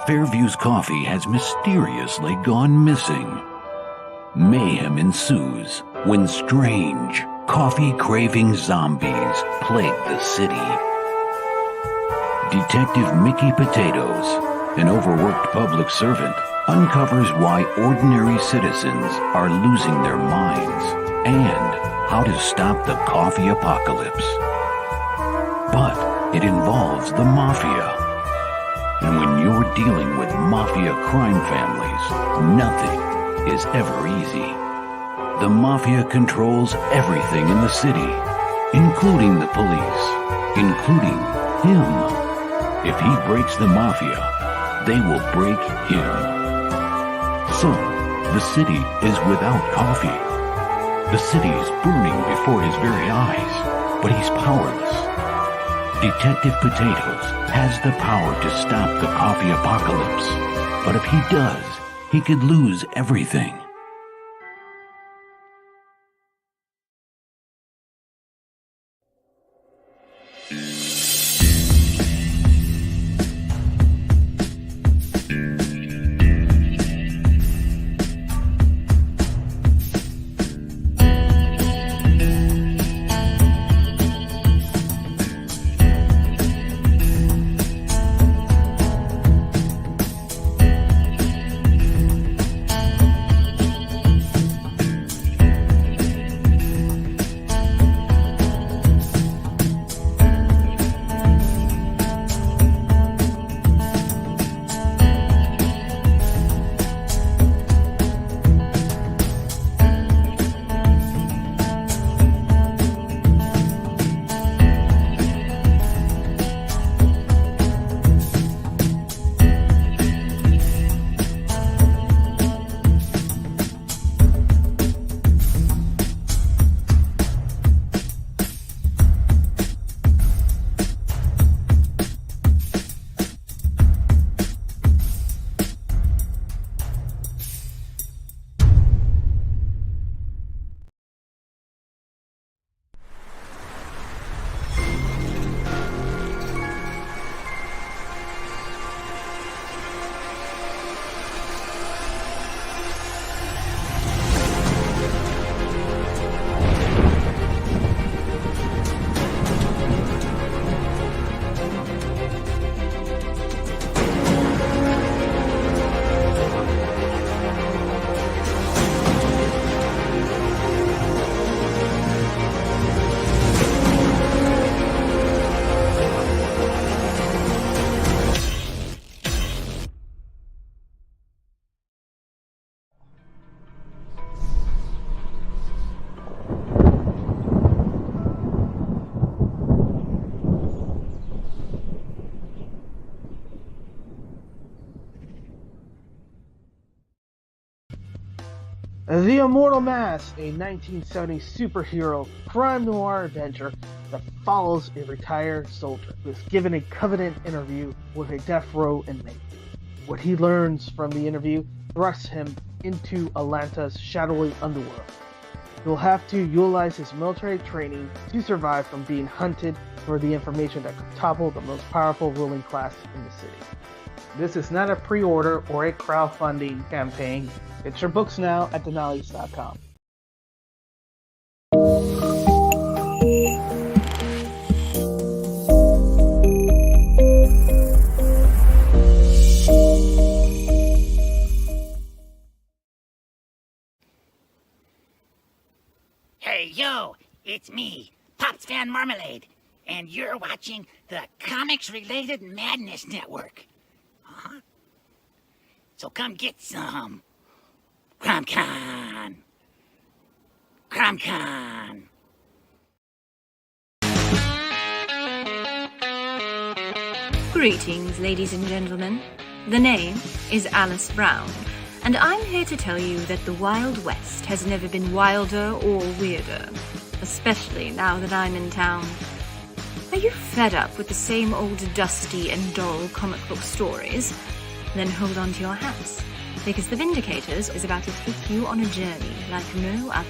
Fairview's coffee has mysteriously gone missing. Mayhem ensues when strange, coffee-craving zombies plague the city. Detective Mickey Potatoes, an overworked public servant, uncovers why ordinary citizens are losing their minds and how to stop the coffee apocalypse. But it involves the mafia. And when you're dealing with mafia crime families, nothing is ever easy. The mafia controls everything in the city, including the police, including him. If he breaks the mafia, they will break him. So, the city is without coffee. The city is burning before his very eyes, but he's powerless. Detective Potatoes has the power to stop the coffee apocalypse, but if he does, he could lose everything. The Immortal Mask, a 1970s superhero crime noir adventure that follows a retired soldier who is given a covenant interview with a death row inmate. What he learns from the interview thrusts him into Atlanta's shadowy underworld. He'll have to utilize his military training to survive from being hunted for the information that could topple the most powerful ruling class in the city. This is not a pre-order or a crowdfunding campaign. Get your books now at Nunneley.com. Hey, yo, it's me, Pops Van Marmalade, and you're watching the Comics-Related Madness Network. Huh? So come get some. CromCon. CromCon. Greetings, ladies and gentlemen. The name is Alice Brown, and I'm here to tell you that the Wild West has never been wilder or weirder, especially now that I'm in town. Are you fed up with the same old dusty and dull comic book stories? Then hold on to your hats, because The Vindicators is about to take you on a journey like no other.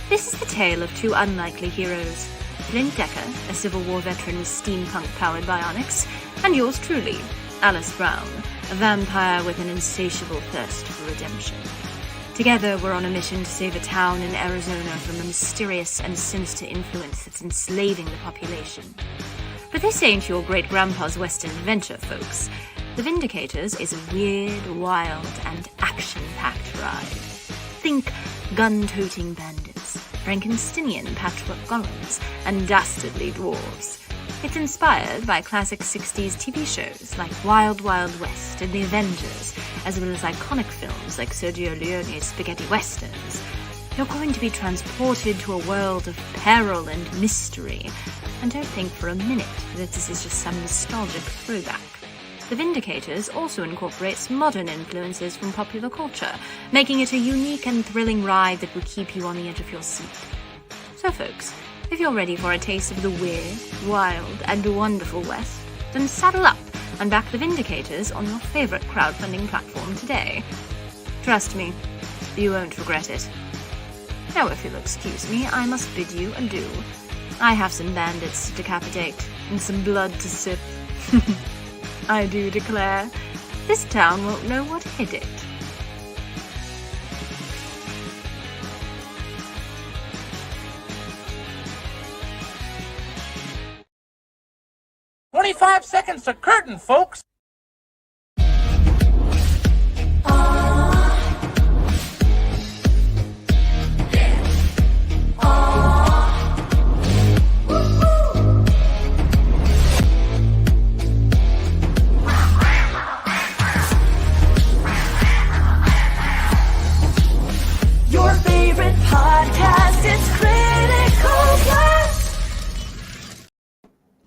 This is the tale of two unlikely heroes, Flint Decker, a Civil War veteran with steampunk-powered bionics, and yours truly, Alice Brown, a vampire with an insatiable thirst for redemption. Together, we're on a mission to save a town in Arizona from a mysterious and sinister influence that's enslaving the population. But this ain't your great-grandpa's Western adventure, folks. The Vindicators is a weird, wild, and action-packed ride. Think gun-toting bandits, Frankensteinian patchwork golems, and dastardly dwarves. It's inspired by classic 60s TV shows like Wild Wild West and The Avengers, as well as iconic films like Sergio Leone's spaghetti westerns. You're going to be transported to a world of peril and mystery, and don't think for a minute that this is just some nostalgic throwback. The Vindicators also incorporates modern influences from popular culture, making it a unique and thrilling ride that will keep you on the edge of your seat. So folks, if you're ready for a taste of the weird, wild, and wonderful West, then saddle up and back the Vindicators on your favorite crowdfunding platform today. Trust me, you won't regret it. Now, if you'll excuse me, I must bid you adieu. I have some bandits to decapitate and some blood to sip. I do declare, this town won't know what hit it. "25 seconds to curtain, folks." Your favorite podcast is Critical Blast.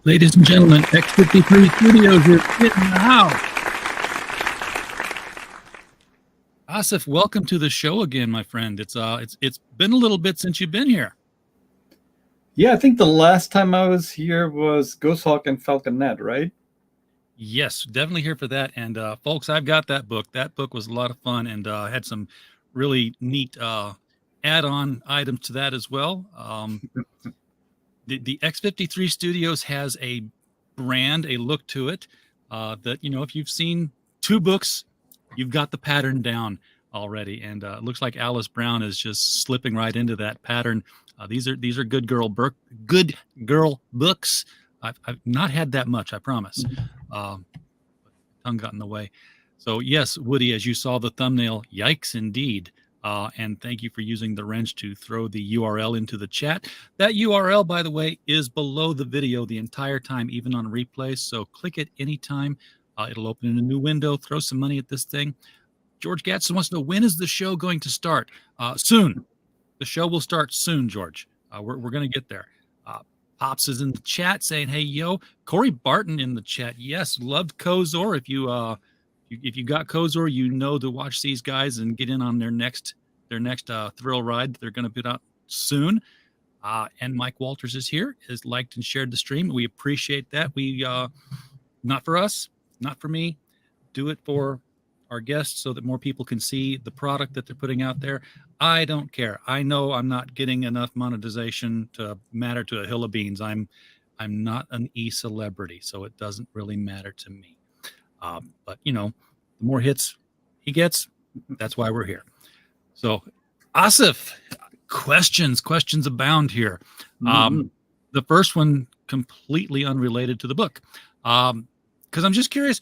Ladies and gentlemen, X53 Studios is in the house. Asif, welcome to the show again, my friend. It's been a little bit since you've been here. Yeah, I think the last time I was here was Ghosthawk and Falconet, right? Yes, definitely here for that. And folks, I've got that book. That book was a lot of fun and had some really neat add-on items to that as well. The X53 Studios has a brand, a look to it that, you know, if you've seen two books, you've got the pattern down already. And it looks like Alice Brown is just slipping right into that pattern. These are good girl books. I've not had that much, I promise. Tongue got in the way. So yes, Woody, as you saw the thumbnail, yikes indeed. And thank you for using the wrench to throw the URL into the chat. That URL, by the way, is below the video the entire time, even on replay. So click it anytime. It'll open in a new window. Throw some money at this thing. George Gatson wants to know, when is the show going to start? Soon. The show will start soon, George. We're going to get there. Pops is in the chat saying, "Hey, yo." Corey Barton in the chat. Yes, loved Kozor. If you got Kozor, you know to watch these guys and get in on their next thrill ride. They're going to put out soon. And Mike Walters is here, has liked and shared the stream. We appreciate that. We not for us, not for me. Do it for our guests so that more people can see the product that they're putting out there. I don't care. I know I'm not getting enough monetization to matter to a hill of beans. I'm not an e-celebrity, so it doesn't really matter to me. But, you know, the more hits he gets, that's why we're here. So, Asif, questions abound here. The first one completely unrelated to the book, because I'm just curious,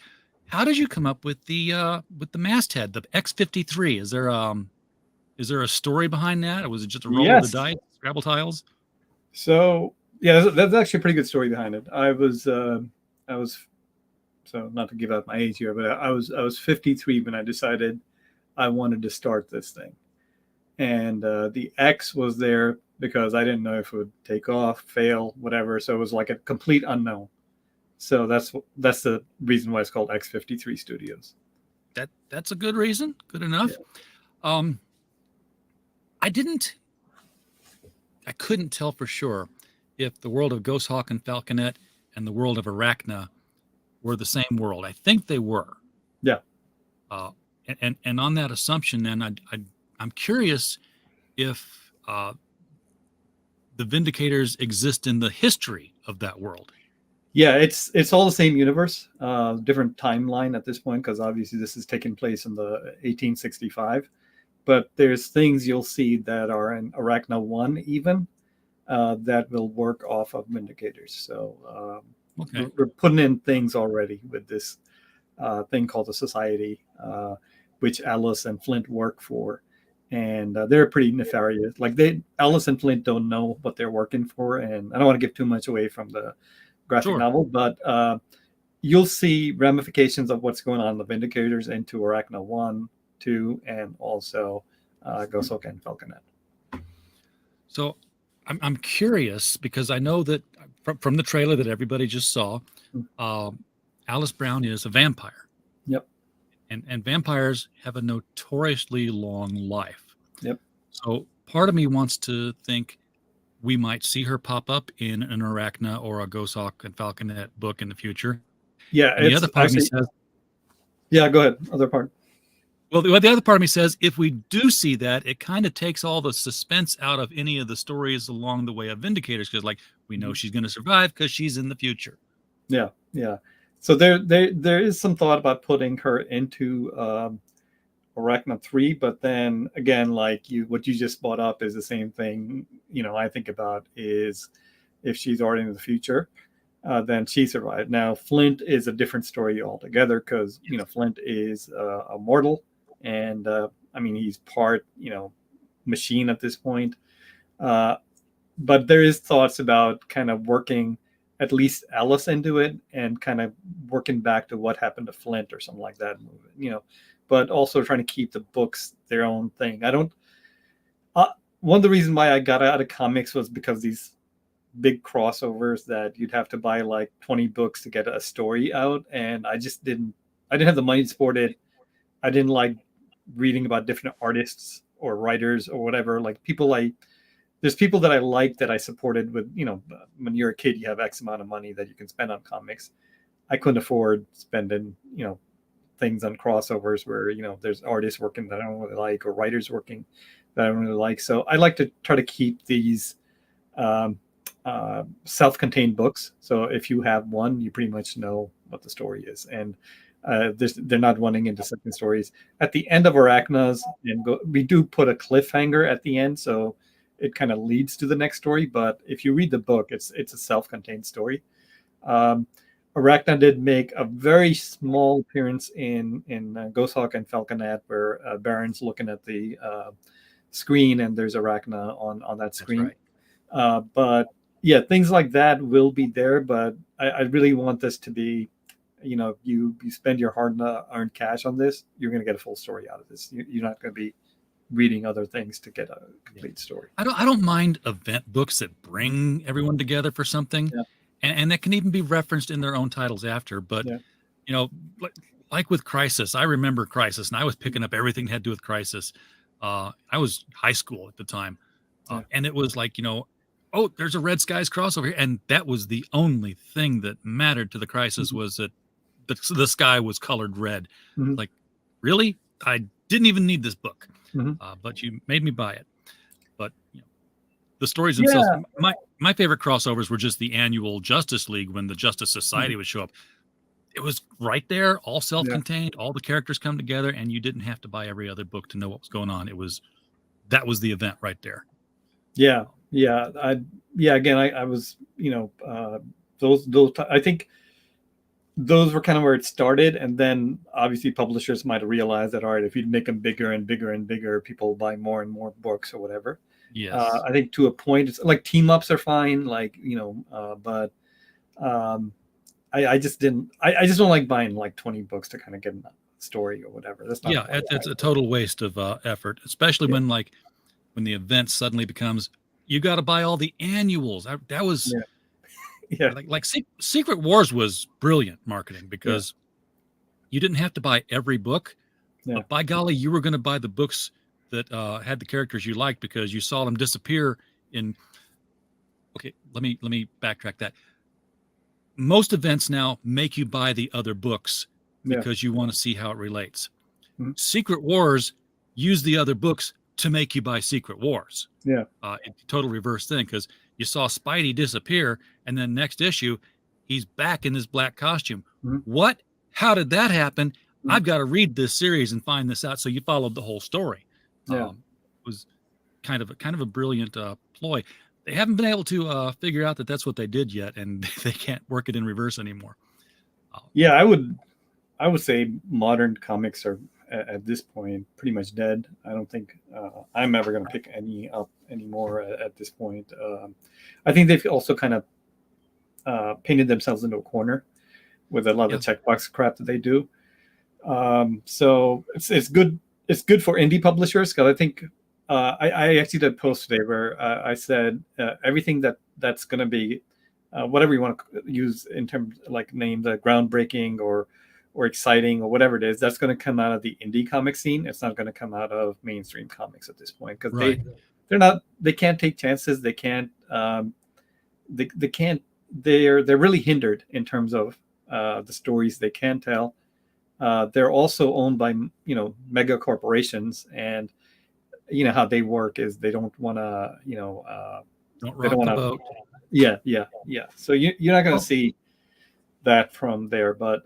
how did you come up with the masthead, the X53? Is there a story behind that, or was it just a roll of the dice, Scrabble tiles? So yeah, that's actually a pretty good story behind it. I was so not to give out my age here, but I was 53 when I decided I wanted to start this thing, and the X was there because I didn't know if it would take off, fail, whatever. So it was like a complete unknown. So that's the reason why it's called X53 Studios. That's a good reason. Good enough. Yeah. I couldn't tell for sure if the world of Ghosthawk and Falconet and the world of Arachna were the same world. I think they were. Yeah. And on that assumption, then I'm curious if the Vindicators exist in the history of that world. Yeah, it's all the same universe, different timeline at this point, because obviously this is taking place in the 1865. But there's things you'll see that are in Arachna 1 even that will work off of Vindicators. So we're putting in things already with this thing called the Society, which Alice and Flint work for. And they're pretty nefarious. Like Alice and Flint don't know what they're working for. And I don't want to give too much away from the graphic novel, but you'll see ramifications of what's going on in the Vindicators into Arachna 1, 2, and also Gothic and Falconet. So I'm curious, because I know that from the trailer that everybody just saw, Alice Brown is a vampire. Yep. And vampires have a notoriously long life. Yep. So part of me wants to think we might see her pop up in an Arachna or a Gothic and Falconet book in the future. Yeah. And the other part of me says, yeah, go ahead. Other part. Well, the other part of me says, if we do see that, it kind of takes all the suspense out of any of the stories along the way of Vindicators, because like we know she's going to survive because she's in the future. Yeah. Yeah. So there is some thought about putting her into Arachna 3, but then again, like what you just brought up is the same thing. I think about is if she's already in the future, then she survived. Now Flint is a different story altogether, because Flint is a mortal, and he's part machine at this point. But there is thoughts about kind of working at least Alice into it and kind of working back to what happened to Flint or something like that. But also trying to keep the books their own thing. One of the reasons why I got out of comics was because these big crossovers that you'd have to buy like 20 books to get a story out. And I didn't have the money to support it. I didn't like reading about different artists or writers or whatever. Like there's people that I like that I supported with, when you're a kid, you have X amount of money that you can spend on comics. I couldn't afford spending, things on crossovers where, there's artists working that I don't really like, or writers working that I don't really like. So I like to try to keep these self-contained books. So if you have one, you pretty much know what the story is. And they're not running into second stories. At the end of Arachnas, we do put a cliffhanger at the end, so it kind of leads to the next story. But if you read the book, it's a self-contained story. Arachna did make a very small appearance in Gothic and Falconet, where Baron's looking at the screen and there's Arachna on that screen. Right. But yeah, things like that will be there. But I really want this to be, you spend your hard-earned cash on this, you're going to get a full story out of this. You're not going to be reading other things to get a complete story. I don't mind event books that bring everyone together for something. Yeah. And that can even be referenced in their own titles after. But, like with Crisis, I remember Crisis, and I was picking up everything that had to do with Crisis. I was high school at the time. And it was like, oh, there's a Red Skies crossover here. And that was the only thing that mattered to the Crisis, was that the sky was colored red. Mm-hmm. Like, really? I didn't even need this book. Mm-hmm. But you made me buy it. But, the stories themselves, my favorite crossovers were just the annual Justice League, when the Justice Society would show up. It was right there, all self-contained, all the characters come together, and you didn't have to buy every other book to know what was going on. That was the event right there. Yeah. Again, I was, those I think those were kind of where it started, and then obviously publishers might have realized that, all right, if you make them bigger and bigger and bigger, people buy more and more books or whatever. Yes. I think to a point, it's like team ups are fine, but I just don't like buying like 20 books to kind of get a story or whatever. That's not. Yeah, it's a total waste of effort, especially when the event suddenly becomes, you got to buy all the annuals. That was, like Secret Wars was brilliant marketing, because you didn't have to buy every book, but by golly, you were going to buy the books that had the characters you liked, because you saw them disappear in. Okay, let me backtrack that. Most events now make you buy the other books because you want to see how it relates. Mm-hmm. Secret Wars use the other books to make you buy Secret Wars. It's a total reverse thing, because you saw Spidey disappear, and then next issue, he's back in this black costume. Mhm. What? How did that happen? I've got to read this series and find this out. So you followed the whole story. Yeah. It was kind of a brilliant ploy. They haven't been able to figure out that that's what they did yet, and they can't work it in reverse anymore. Yeah, I would say modern comics are at this point pretty much dead. I don't think I'm ever going to pick any up anymore at this point. I think they've also kind of painted themselves into a corner with a lot of the checkbox crap that they do. So it's good. It's good for indie publishers, because I think I actually did a post today where I said everything that's going to be whatever you want to use in terms like names, groundbreaking or exciting or whatever it is, that's going to come out of the indie comic scene. It's not going to come out of mainstream comics at this point, because they can't take chances. They can't they can't. They're really hindered in terms of the stories they can tell. They're also owned by mega corporations, and how they work is they don't want to Don't rock the boat. Yeah. So you're not going to see that from there, but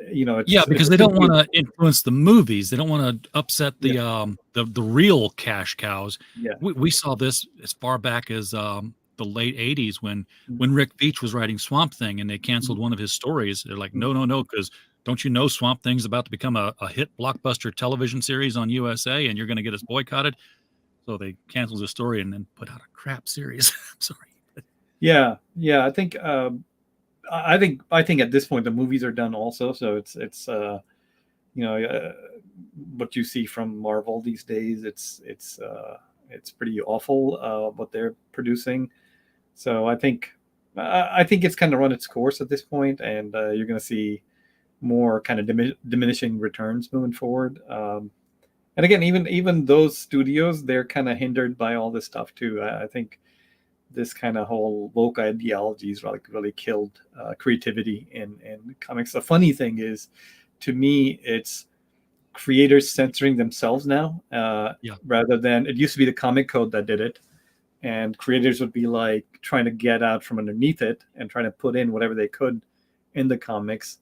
because they don't want to influence the movies. They don't want to upset the real cash cows. Yeah. We saw this as far back as the late 80s when Rick Veitch was writing Swamp Thing, and they canceled one of his stories. They're like, no, because don't you know Swamp Thing's about to become a hit blockbuster television series on USA, and you're going to get us boycotted? So they canceled the story and then put out a crap series. I'm sorry. Yeah. I think at this point the movies are done also. So it's what you see from Marvel these days. It's pretty awful what they're producing. So I think it's kind of run its course at this point, and you're going to see more kind of diminishing returns moving forward. And again, even those studios, they're kind of hindered by all this stuff too. I think this kind of whole woke ideologies really killed creativity in comics. The funny thing is, to me, it's creators censoring themselves now, rather than it used to be the comic code that did it, and creators would be like trying to get out from underneath it and trying to put in whatever they could in the comics.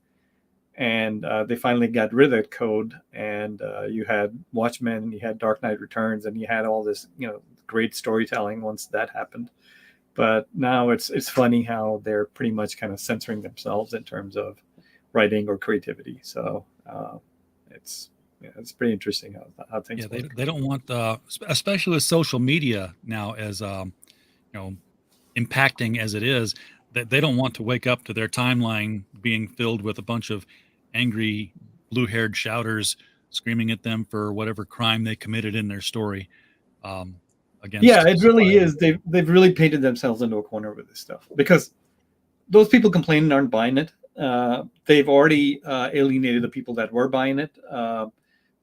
And they finally got rid of that code, and you had Watchmen, and you had Dark Knight Returns, and you had all this great storytelling once that happened. But now it's funny how they're pretty much kind of censoring themselves in terms of writing or creativity. So it's pretty interesting how things work. They don't want especially with social media now as impacting as it is, that they don't want to wake up to their timeline being filled with a bunch of angry blue-haired shouters screaming at them for whatever crime they committed in their story. It really is. They've really painted themselves into a corner with this stuff, because those people complaining aren't buying it. They've already alienated the people that were buying it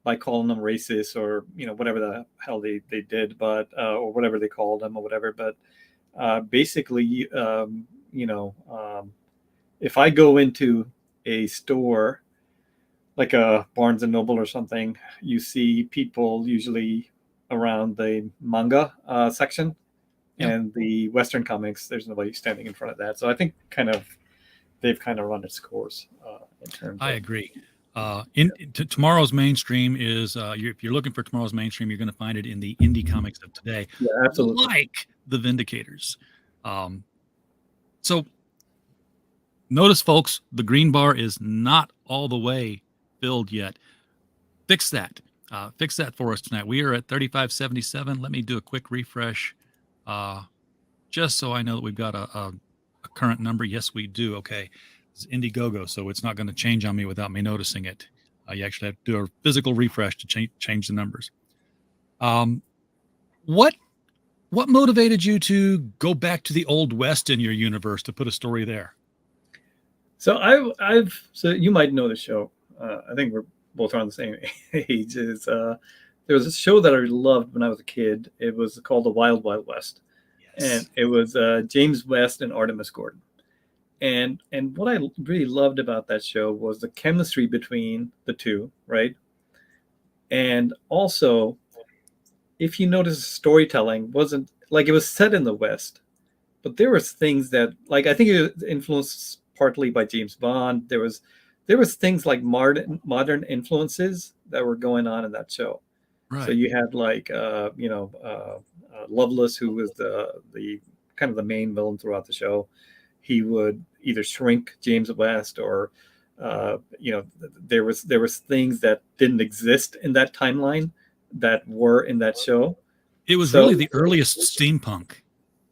by calling them racist or whatever the hell they did, but or whatever they called them or whatever. But basically, if I go into a store like a Barnes and Noble or something, you see people usually around the manga section, and the Western comics, there's nobody standing in front of that. So I think they've kind of run its course in terms. I agree. Tomorrow's mainstream is if you're looking for tomorrow's mainstream, you're going to find it in the indie comics of today. Yeah, absolutely. Like the Vindicators. So notice, folks, the green bar is not all the way filled yet. Fix that. Fix that for us tonight. We are at 3577. Let me do a quick refresh, just so I know that we've got a current number. Yes, we do. Okay. It's Indiegogo, so it's not going to change on me without me noticing it. You actually have to do a physical refresh to change the numbers. What motivated you to go back to the Old West in your universe to put a story there? So so you might know the show. I think we're both around the same age. There was a show that I loved when I was a kid. It was called The Wild Wild West. Yes. And it was James West and Artemis Gordon. And what I really loved about that show was the chemistry between the two, right? And also, if you notice, storytelling wasn't like, it was set in the West, but there was things that, like, I think it influenced partly by James Bond. There was things like modern influences that were going on in that show. Right. So you had like Loveless, who was the kind of the main villain throughout the show. He would either shrink James West, or there was things that didn't exist in that timeline that were in that show. It was really the earliest steampunk.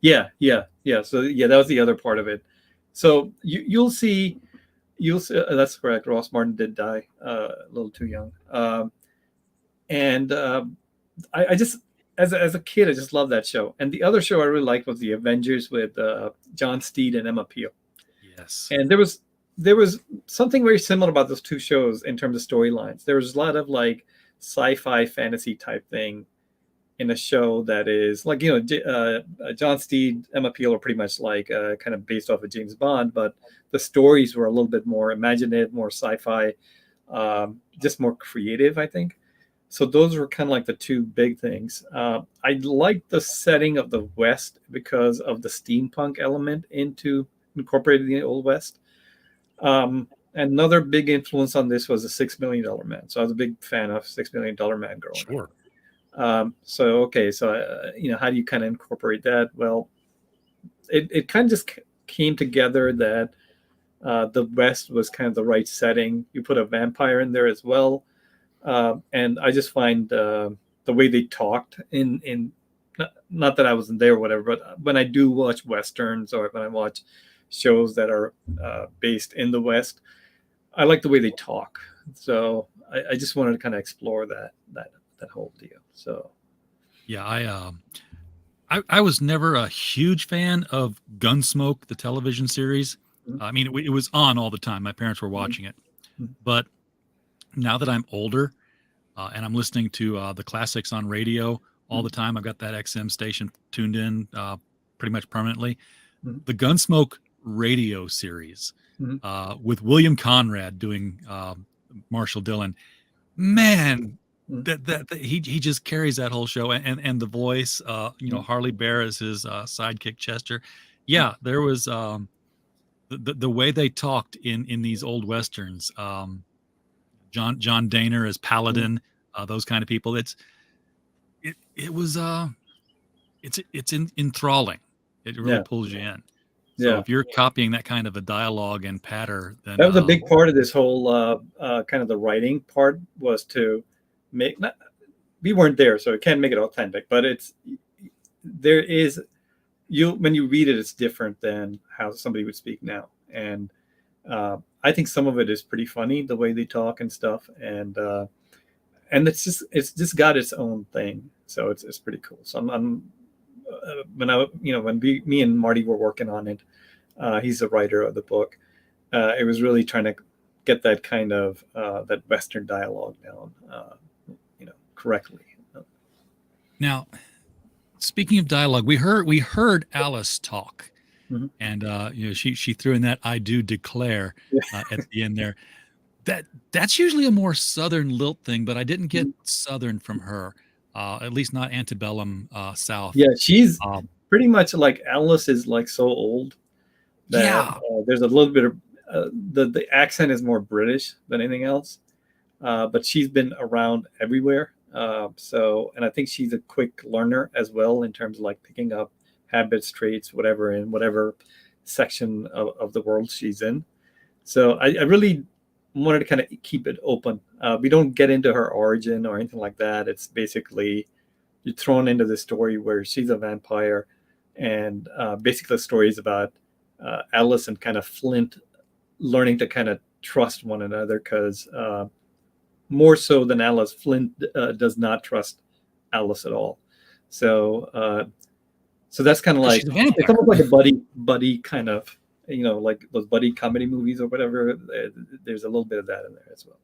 Yeah. So that was the other part of it. So you'll see. That's correct. Ross Martin did die a little too young. I just, as a kid, I just loved that show. And the other show I really liked was The Avengers with John Steed and Emma Peel. Yes. And there was something very similar about those two shows in terms of storylines. There was a lot of like sci-fi fantasy type thing in a show that is like, John Steed, Emma Peel are pretty much like kind of based off of James Bond, but the stories were a little bit more imaginative, more sci-fi, just more creative, I think. So those were kind of like the two big things. I liked the setting of the West because of the steampunk element incorporated in the Old West. Another big influence on this was the $6 Million Man. So I was a big fan of $6 Million Man growing up. Sure. So how do you kind of incorporate that? Well, it kind of just came together that the West was kind of the right setting. You put a vampire in there as well. And I just find the way they talked in not that I wasn't there or whatever, but when I do watch Westerns or when I watch shows that are based in the West, I like the way they talk. So I just wanted to kind of explore that whole deal. So yeah, I was never a huge fan of Gunsmoke, the television series. Mm-hmm. I mean, it was on all the time. My parents were watching it, but now that I'm older and I'm listening to the classics on radio all the time, I've got that XM station tuned in pretty much permanently. Mm-hmm. The Gunsmoke radio series with William Conrad doing Marshall Dillon, man, that he just carries that whole show, and the voice, Harley Bear as his sidekick Chester. Yeah, there was the way they talked in these old westerns. John Daner as Paladin, those kind of people. It's enthralling. It really pulls you in. So if you're copying that kind of a dialogue and patter, then that was a big part of this whole kind of the writing part, was to make. We weren't there, so it can't make it authentic. But when you read it, it's different than how somebody would speak now. And I think some of it is pretty funny, the way they talk and stuff, and it's just got its own thing. So it's pretty cool. So when me and Marty were working on it, he's the writer of the book. It was really trying to get that kind of that Western dialogue down, correctly. Now, speaking of dialogue, we heard Alice talk. Mm-hmm. And she threw in that "I do declare" at the end there. That's usually a more Southern lilt thing, but I didn't get Southern from her, at least not antebellum South. Yeah, she's pretty much like Alice is like so old that there's a little bit of the accent is more British than anything else, but she's been around everywhere. And I think she's a quick learner as well in terms of like picking up habits, traits, whatever, in whatever section of the world she's in. So I really wanted to kind of keep it open. We don't get into her origin or anything like that. It's basically you're thrown into this story where she's a vampire, and basically the story is about Alice and kind of Flint learning to kind of trust one another, because more so than Alice, Flint does not trust Alice at all. So that's kind of like, it's almost like a buddy kind of, like those buddy comedy movies or whatever. There's a little bit of that in there as well.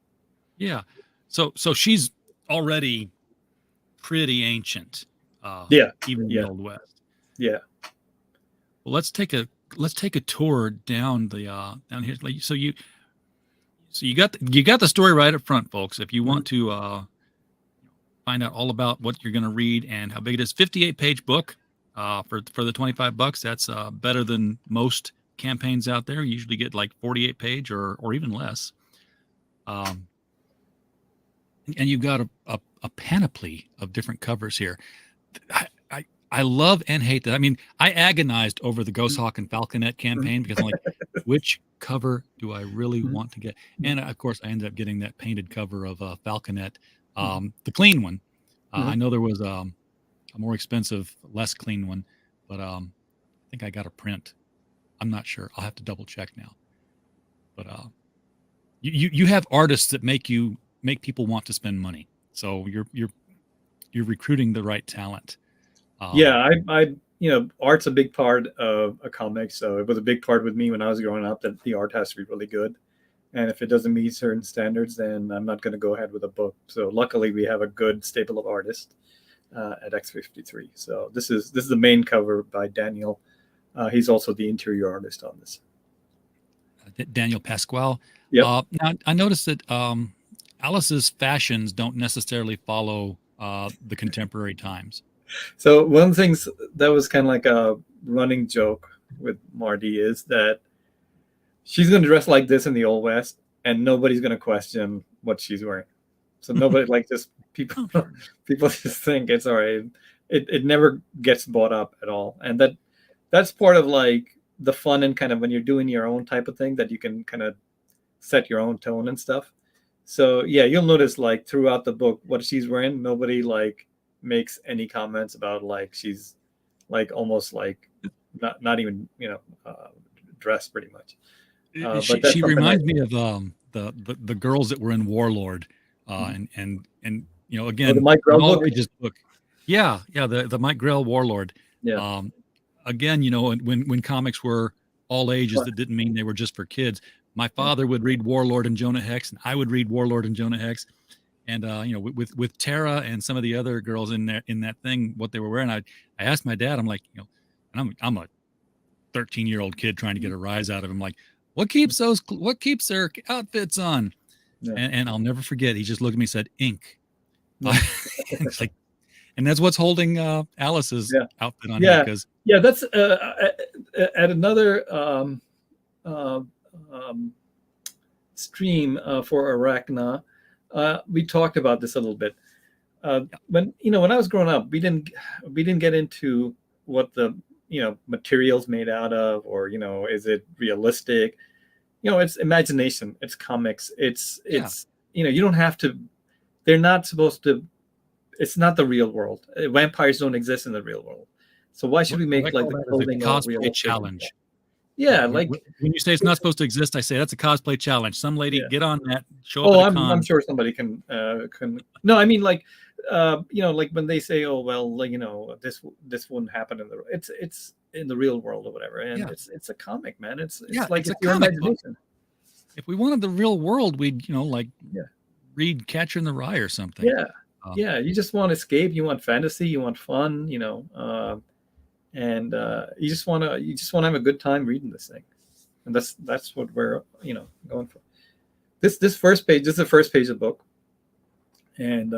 Yeah. So she's already pretty ancient. Even in the Old West. Yeah. Well, let's take a tour down here. So you got the story right up front, folks. If you want to find out all about what you're going to read and how big it is, 58-page book for the $25. That's better than most campaigns out there. You usually get like 48 page or even less. And you've got a panoply of different covers here. I love and hate that. I mean, I agonized over the Ghost Hawk and Falconet campaign because I'm like, which cover do I really want to get? And of course, I ended up getting that painted cover of Falconet, the clean one. I know there was a more expensive, less clean one, but I think I got a print. I'm not sure. I'll have to double check now. But you have artists that make people want to spend money. So you're recruiting the right talent. Yeah, I art's a big part of a comic. So it was a big part with me when I was growing up that the art has to be really good. And if it doesn't meet certain standards, then I'm not going to go ahead with a book. So luckily we have a good stable of artists at X53. So this is the main cover by Daniel. He's also the interior artist on this. Daniel Pasquale. Yep. Now I noticed that Alice's fashions don't necessarily follow the contemporary times. So one of the things that was kind of like a running joke with Marty is that she's going to dress like this in the Old West, and nobody's going to question what she's wearing. So nobody like just people just think it's all right. It never gets bought up at all, and that's part of like the fun and kind of when you're doing your own type of thing that you can kind of set your own tone and stuff. So yeah, you'll notice like throughout the book what she's wearing, nobody like makes any comments about like she's like almost like not even dressed pretty much. She reminds me of the girls that were in Warlord, and again, the Mike Grell book. Yeah, the Mike Grell Warlord. Yeah. Again, when comics were all ages, that didn't mean they were just for kids. My father would read Warlord and Jonah Hex, and I would read Warlord and Jonah Hex. And with Tara and some of the other girls in that thing, what they were wearing, I asked my dad, I'm like, and I'm a 13-year-old kid trying to get a rise out of him, like, what keeps their outfits on? Yeah. And I'll never forget, he just looked at me and said, ink. It's like, and that's what's holding Alice's outfit on here. Because that's at another stream for Arachna. We talked about this a little bit. When I was growing up, we didn't get into what the materials made out of, or is it realistic? It's imagination. It's comics. It's you don't have to. They're not supposed to. It's not the real world. Vampires don't exist in the real world. So why should we make like the clothing a cosplay challenge? Yeah, like when you say it's not supposed to exist, I say that's a cosplay challenge. Some lady get on that. Show up. At a con. I'm sure somebody can. No, I mean like, like when they say, oh well, like this wouldn't happen in the. It's in the real world or whatever, and it's a comic, man. It's like it's your imagination. If we wanted the real world, we'd read Catcher in the Rye or something. Yeah, you just want escape. You want fantasy. You want fun. And you just want to have a good time reading this thing, and that's what we're going for. This first page, this is the first page of the book, and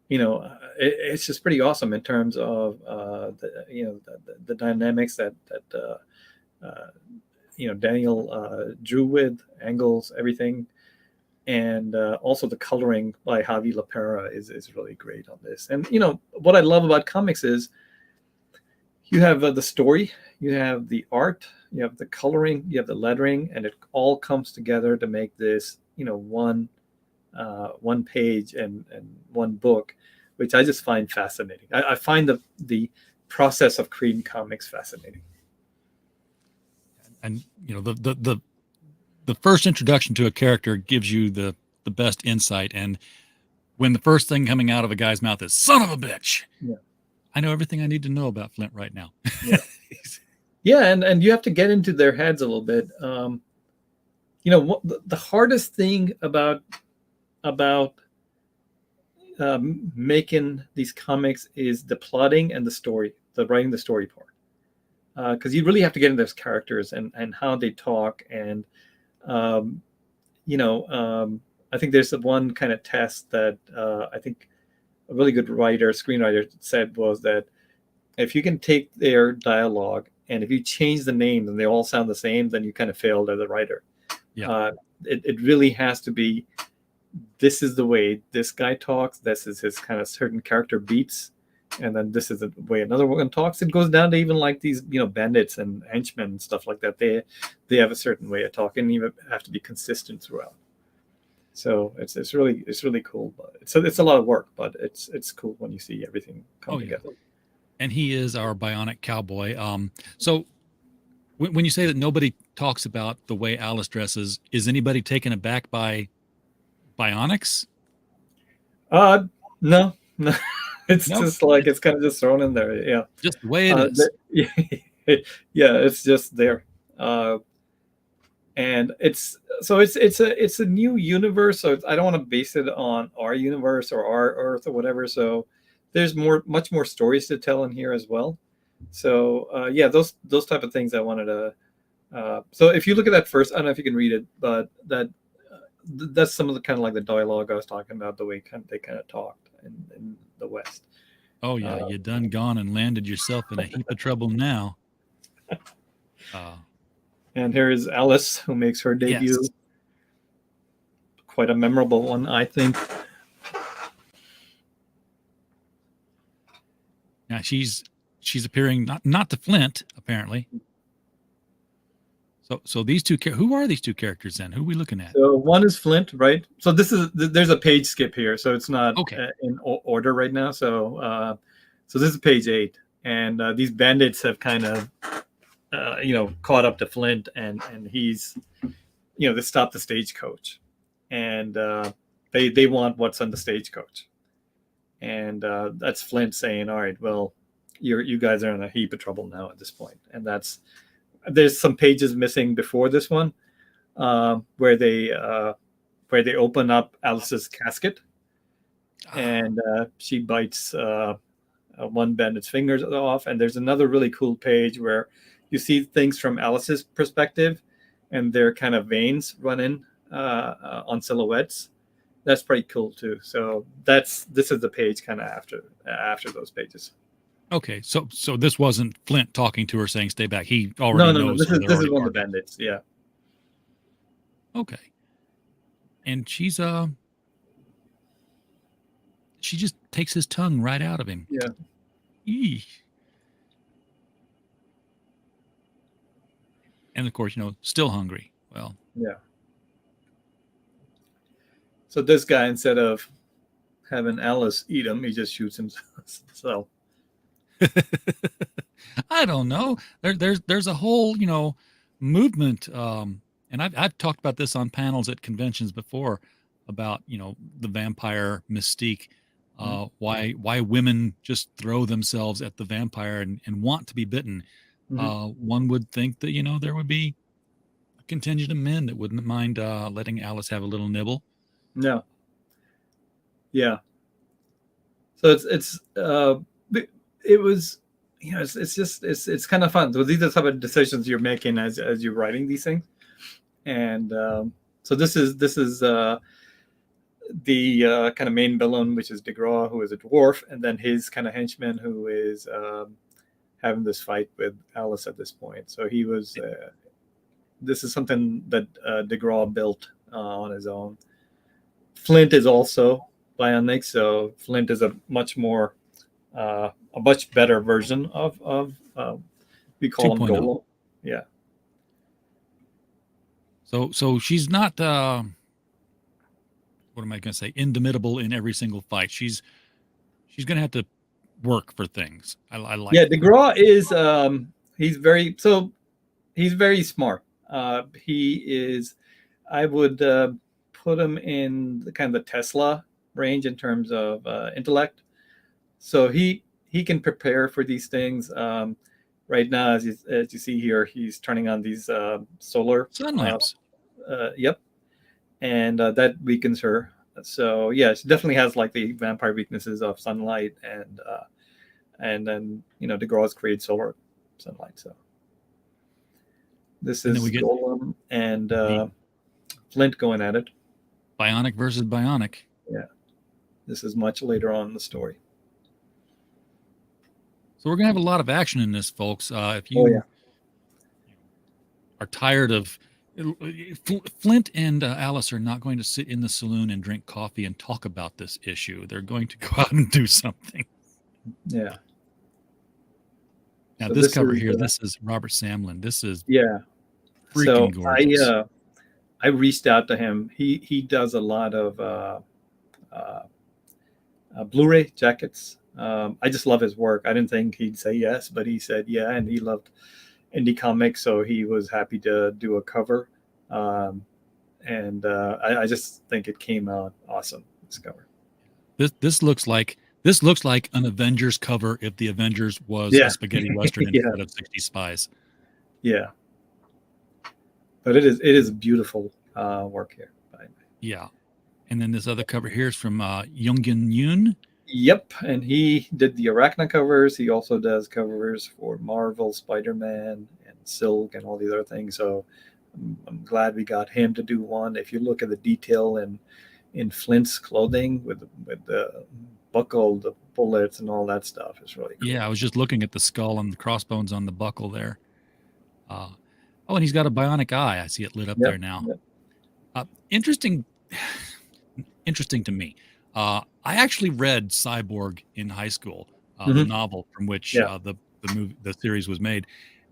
it's just pretty awesome in terms of the dynamics that Daniel drew with angles, everything. And also the coloring by Javi Lapera is really great on this. And what I love about comics is you have the story, you have the art, you have the coloring, you have the lettering, and it all comes together to make this one page and one book, which I just find fascinating. I find the process of creating comics fascinating. And the first introduction to a character gives you the best insight. And when the first thing coming out of a guy's mouth is "son of a bitch," I know everything I need to know about Flint right now. And you have to get into their heads a little bit. The hardest thing about making these comics is the plotting and the story, the writing the story part. Because you really have to get into those characters and how they talk. And I think there's one kind of test that I think a really good screenwriter said was that if you can take their dialogue And if you change the names and they all sound the same, then you kind of failed as a writer. Yeah. It really has to be, this is the way this guy talks. This is his kind of certain character beats. And then this is the way another one talks. It goes down to even like these, bandits and henchmen and stuff like that. They have a certain way of talking, and you have to be consistent throughout. So it's really cool. But it's a lot of work, but it's cool when you see everything come together. And he is our bionic cowboy. So when you say that nobody talks about the way Alice dresses, is anybody taken aback by bionics? No. It's just like it's kind of just thrown in there. Yeah, just the way it is. Yeah, it's just there. And it's a new universe. So I don't want to base it on our universe or our Earth or whatever. So there's much more stories to tell in here as well. So yeah, those type of things I wanted to. So if you look at that first, I don't know if you can read it, but that's some of the kind of like the dialogue I was talking about, the way they kind of talked in the West. Oh yeah, you done gone and landed yourself in a heap of trouble now. And here is Alice, who makes her debut. Yes. Quite a memorable one, I think. Now she's appearing not to Flint, apparently. So these two, who are these two characters then? Who are we looking at? So one is Flint, right? So there's a page skip here, so it's not in order right now. So this is page 8, and these bandits have kind of caught up to Flint, and he's they stopped the stagecoach, and they want what's on the stagecoach, and that's Flint saying, all right, well, you guys are in a heap of trouble now at this point. And there's some pages missing before this one, where they open up Alice's casket, and she bites one bandit's fingers off. And there's another really cool page where you see things from Alice's perspective, and their kind of veins run in on silhouettes. That's pretty cool too. So this is the page kind of after those pages. Okay, so this wasn't Flint talking to her saying stay back. He already knows. This is one of the bandits. Yeah. Okay. And she just takes his tongue right out of him. Yeah. Eesh. And of course, still hungry. Well. Yeah. So this guy, instead of having Alice eat him, he just shoots himself. I don't know. There's a whole movement, and I've talked about this on panels at conventions before about the vampire mystique, why women just throw themselves at the vampire and want to be bitten. One would think that there would be a contingent of men that wouldn't mind letting Alice have a little nibble. No. Yeah. So it was, it's kind of fun. So these are some of the decisions you're making as you're writing these things. And so this is the kind of main villain, which is De Graw, who is a dwarf, and then his kind of henchman, who is having this fight with Alice at this point. So he was, this is something that De Graw built on his own. Flint is also bionic, so Flint is a much better version of we call him Golem. Yeah. So she's not what am I going to say, indomitable in every single fight. She's going to have to work for things. I like. Yeah, De Graw is he's very smart. He is, I would put him in the kind of the Tesla range in terms of intellect. So he can prepare for these things. Right now, as you see here, he's turning on these solar sun lamps. Yep, and that weakens her. So yeah, she definitely has like the vampire weaknesses of sunlight, and then De Graw's create solar sunlight. So this is Golem and Flint going at it. Bionic versus bionic. Yeah, this is much later on in the story. So we're gonna have a lot of action in this, folks. If you are tired of Flint and Alice are not going to sit in the saloon and drink coffee and talk about this issue. They're going to go out and do something. Yeah. Now So this cover is, here, this is Robert Samlin. This is freaking gorgeous. I reached out to him. He does a lot of Blu-ray jackets. I just love his work. I didn't think he'd say yes, but he said yeah, and he loved indie comics, so he was happy to do a cover. I just think it came out awesome. This cover. This looks like an Avengers cover if the Avengers was a spaghetti western instead of 60 Spies. Yeah, but it is beautiful work here. Yeah, and then this other cover here is from Jungen Yoon. Yep, and he did the Arachna covers. He also does covers for Marvel, Spider-Man, and Silk, and all these other things. So I'm glad we got him to do one. If you look at the detail in Flint's clothing with the buckle, the bullets, and all that stuff, it's really cool. Yeah, I was just looking at the skull and the crossbones on the buckle there. Oh, and he's got a bionic eye. I see it lit up there now. Yep. Interesting to me. I actually read Cyborg in high school, the novel from which the series was made,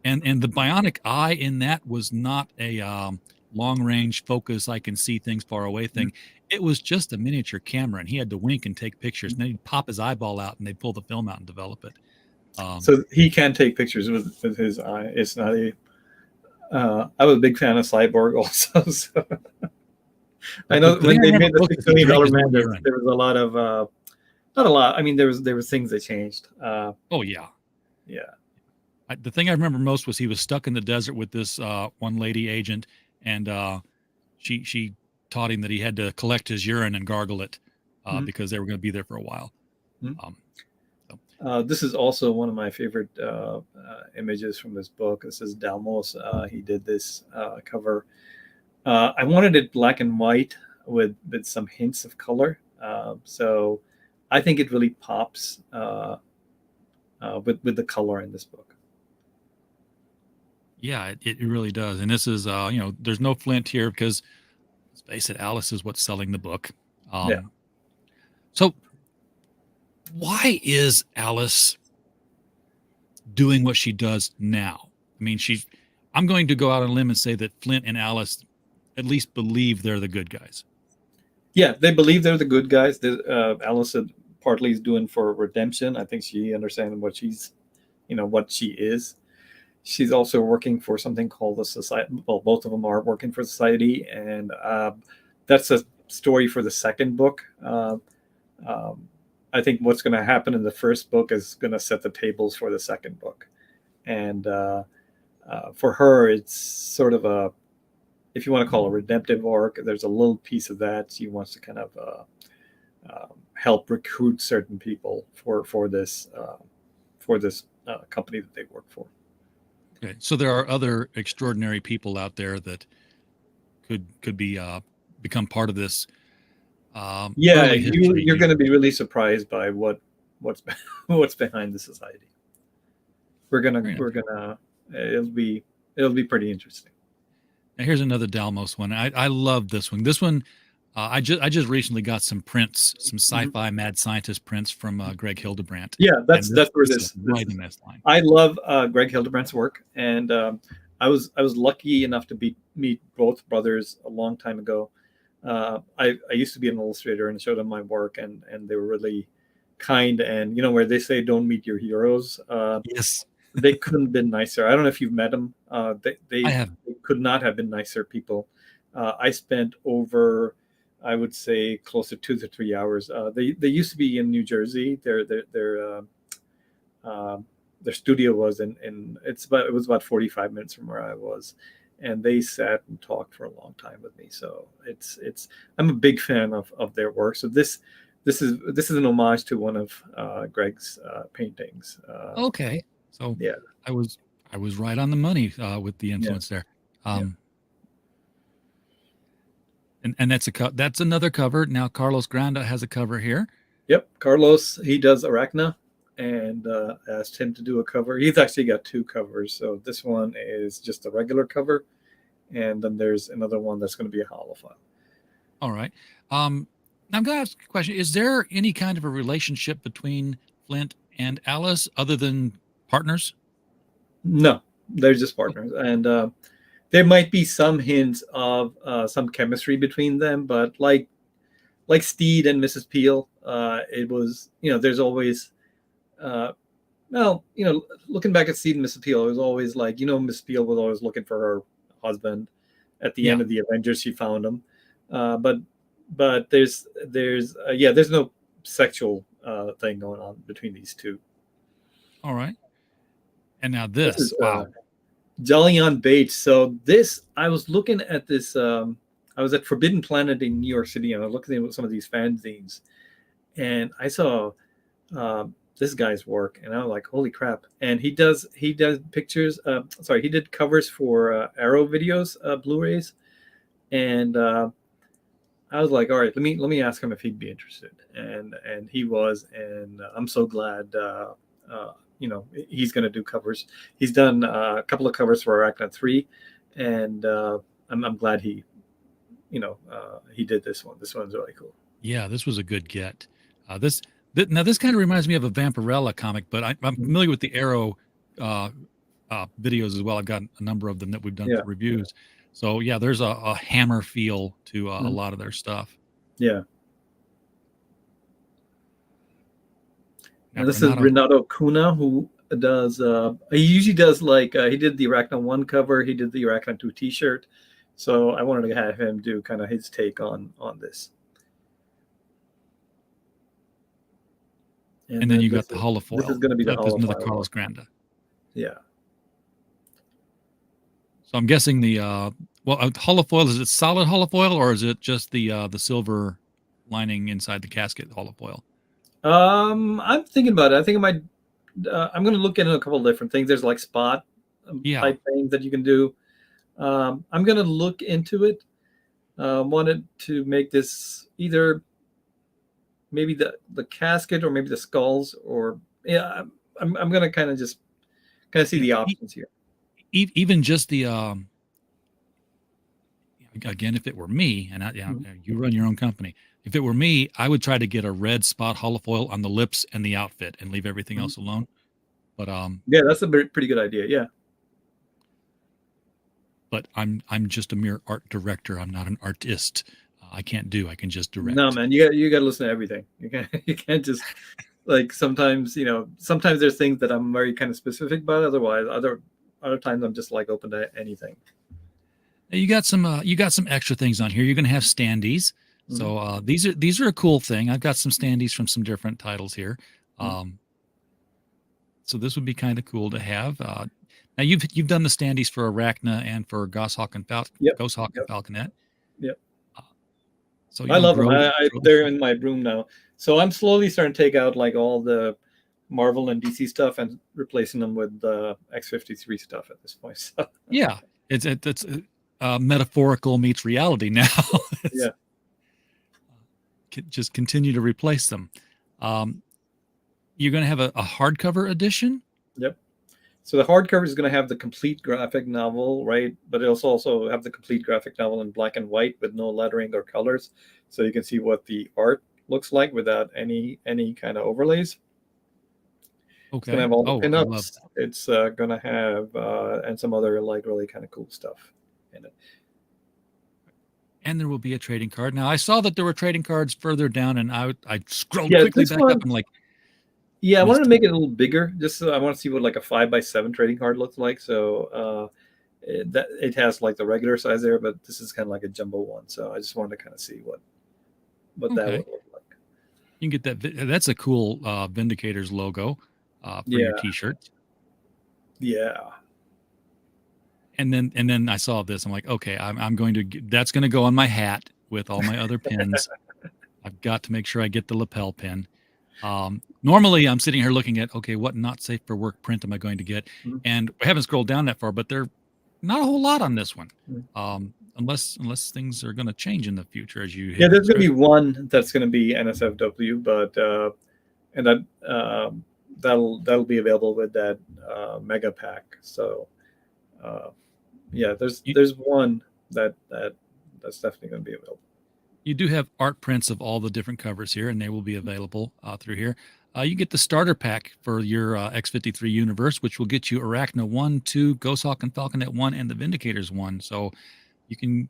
and the bionic eye in that was not a long range focus. I can see things far away thing. It was just a miniature camera, and he had to wink and take pictures, and then he'd pop his eyeball out, and they'd pull the film out and develop it. So he can take pictures with his eye. It's not a. I was a big fan of Cyborg also. So. I know when they made the $6 million man, there was a lot of, not a lot. I mean, there were things that changed. Oh yeah. Yeah. The thing I remember most was he was stuck in the desert with this one lady agent, and she taught him that he had to collect his urine and gargle it because they were going to be there for a while. This is also one of my favorite images from this book. This is Dalmos. He did this cover. I wanted it black and white with some hints of color. So I think it really pops with the color in this book. Yeah, it really does. And this is, there's no Flint here because, let's face it, Alice is what's selling the book. So why is Alice doing what she does now? I mean, I'm going to go out on a limb and say that Flint and Alice at least believe they're the good guys. Yeah, they believe they're the good guys. Alice partly is doing for redemption. I think she understands what what she is. She's also working for something called the Society. Well, both of them are working for Society, and that's a story for the second book. I think what's going to happen in the first book is going to set the tables for the second book. And for her, it's sort of a, if you want to call it a redemptive arc, there's a little piece of that. She wants to kind of help recruit certain people for this company that they work for. Okay, so there are other extraordinary people out there that could be become part of this. You're going to be really surprised by what's behind the Society. It'll be pretty interesting. Now here's another Dalmos one. I love this one. This one, I just recently got some prints, some sci-fi mad scientist prints from Greg Hildebrandt. Yeah, that's where this right in this line. I love Greg Hildebrandt's work, and I was lucky enough to meet both brothers a long time ago. I used to be an illustrator and showed them my work, and they were really kind. And where they say don't meet your heroes. Yes. They couldn't have been nicer. I don't know if you've met them. They could not have been nicer people. I spent over, I would say, close to 2 to 3 hours. They used to be in New Jersey. Their studio was it was about 45 minutes from where I was, and they sat and talked for a long time with me. So I'm a big fan of their work. So this is an homage to one of Greg's paintings. Okay. So yeah, I was right on the money with the influence there. And that's another cover. Now Carlos Granda has a cover here. Yep, Carlos, he does Arachna, and asked him to do a cover. He's actually got 2 covers. So this one is just a regular cover, and then there's another one that's going to be a hollow file. All right. Now I'm going to ask a question. Is there any kind of a relationship between Flint and Alice other than partners? No, they're just partners, and there might be some hints of some chemistry between them, but like Steed and Mrs. Peel, it was, there's always, looking back at Steed and Mrs. Peel, it was always like, Mrs. Peel was always looking for her husband. At the end of the Avengers, she found him, but there's no sexual thing going on between these two. All right. And now this is, wow. Jolly on Bates. So this, I was looking at this, I was at Forbidden Planet in New York City, and I was looking at some of these fanzines, and I saw this guy's work, and I was like, holy crap. And he does pictures, he did covers for Arrow videos, Blu-rays. And I was like, all right, let me ask him if he'd be interested. And he was, and I'm so glad, he's going to do covers. He's done a couple of covers for Arachna 3, and I'm glad he did this one. This one's really cool. Yeah, this was a good get. This kind of reminds me of a Vampirella comic, but I'm familiar with the Arrow videos as well. I've got a number of them that we've done for reviews. So yeah, there's a Hammer feel to a lot of their stuff. Yeah. And this is Renato Cunha, who does, he usually does he did the Arachna 1 cover, he did the Arachna 2 t-shirt. So I wanted to have him do kind of his take on this. And then you got the holofoil. This is going to be the holofoil. Another Carlos Granda. Yeah. So I'm guessing the holofoil, is it solid holofoil, or is it just the silver lining inside the casket holofoil? I'm thinking about it. I think I'm going to look into a couple of different things. There's like spot type things that you can do. I'm going to look into it. Wanted to make this either maybe the casket or maybe the skulls, or I'm going to kind of see the options here. Even just the again, if it were me, and you run your own company, if it were me, I would try to get a red spot holofoil on the lips and the outfit and leave everything else alone. But yeah, that's a pretty good idea. Yeah. But I'm just a mere art director. I'm not an artist. I can just direct. No, man, you got to listen to everything. You can't just sometimes there's things that I'm very kind of specific about. Otherwise, other times I'm just open to anything. You got some extra things on here. You're going to have standees. So these are a cool thing. I've got some standees from some different titles here. So this would be kind of cool to have. Now you've done the standees for Arachna and for Goshawk and Falconet. Yep. So I love them. They're in my room now. So I'm slowly starting to take out all the Marvel and DC stuff and replacing them with the X53 stuff at this point. So. Yeah, it's metaphorical meets reality now. Yeah. Just continue to replace them. You're going to have a hardcover edition? Yep. So the hardcover is going to have the complete graphic novel, right? But it'll also have the complete graphic novel in black and white with no lettering or colors. So you can see what the art looks like without any kind of overlays. Okay. It's going to have all the pinups. It's going to have and some other really kind of cool stuff in it. And there will be a trading card. Now I saw that there were trading cards further down, and I scrolled quickly back up. I'm like, yeah, I wanted to make it a little bigger. Just so I want to see what a 5x7 trading card looks like. So it has the regular size there, but this is kind of a jumbo one. So I just wanted to kind of see what that would look like. You can get that. That's a cool Vindicators logo for your T-shirt. Yeah. And then I saw this. I'm like, okay, I'm going to. That's going to go on my hat with all my other pins. I've got to make sure I get the lapel pin. Normally, I'm sitting here looking at, okay, what not safe for work print am I going to get? And I haven't scrolled down that far, but there not a whole lot on this one, unless things are going to change in the future as you. Yeah, there's going to be one that's going to be NSFW, but and that'll be available with that mega pack. So. yeah, there's one that's definitely going to be available. You do have art prints of all the different covers here, and they will be available through here. You get the starter pack for your X53 universe, which will get you Arachna 1, 2, Ghosthawk and Falconet 1, and the Vindicators 1. So you can,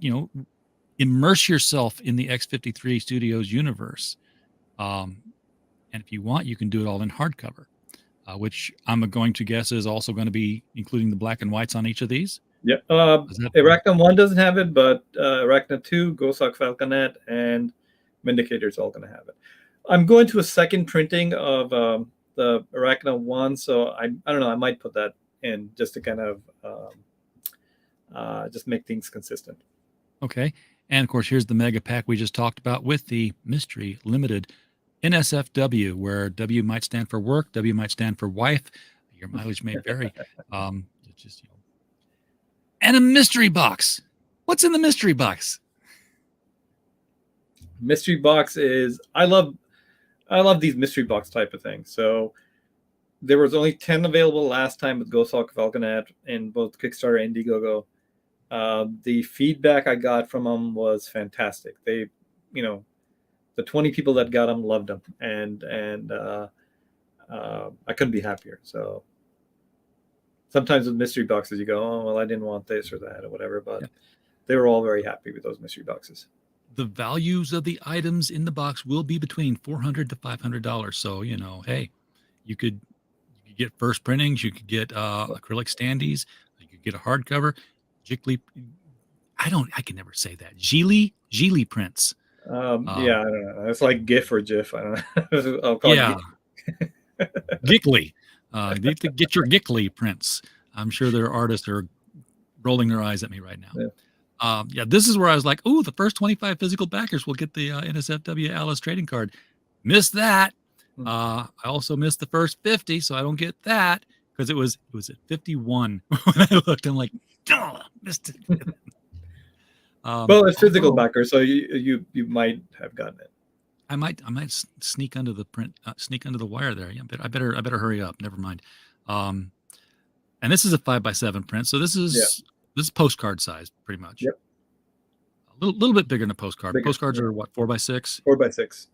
immerse yourself in the X53 Studios universe. And if you want, you can do it all in hardcover, which I'm going to guess is also going to be including the black and whites on each of these. Yeah. Arachna 1 doesn't have it, but Arachna 2, Ghosthawk, Falconet, and Vindicators all going to have it. I'm going to a second printing of the Arachna 1, so I don't know. I might put that in just to kind of just make things consistent. Okay. And, of course, here's the mega pack we just talked about with the Mystery Limited NSFW, where W might stand for work, W might stand for wife. Your mileage may vary. It's just, and a mystery box. What's in the mystery box? Mystery box is I love these mystery box type of things. So there was only 10 available last time with Ghosthawk Falconet in both Kickstarter and Indiegogo. The feedback I got from them was fantastic. They, the 20 people that got them loved them, and I couldn't be happier. So sometimes with mystery boxes, you go, oh, well, I didn't want this or that or whatever, but they were all very happy with those mystery boxes. The values of the items in the box will be between $400 to $500. So, hey, you could get first printings, you could get acrylic standees, you could get a hardcover, Gickley. I can never say that. Gigli prints. Yeah, I don't know. It's like GIF or GIF. I don't know. I'll call it Gickley. You have to get your Gickley prints. I'm sure their artists are rolling their eyes at me right now. This is where I was like, the first 25 physical backers will get the NSFW Alice trading card. Missed that. I also missed the first 50, so I don't get that because it was at 51 when I looked. I'm like, missed it. Well, it's physical backer, so you might have gotten it. I might sneak under the print, sneak under the wire there. Yeah, but I better hurry up. Never mind. And this is a 5x7 print, so this is postcard size, pretty much. Yep. A little bit bigger than a postcard. Bigger. Postcards are what, 4x6? 4x6.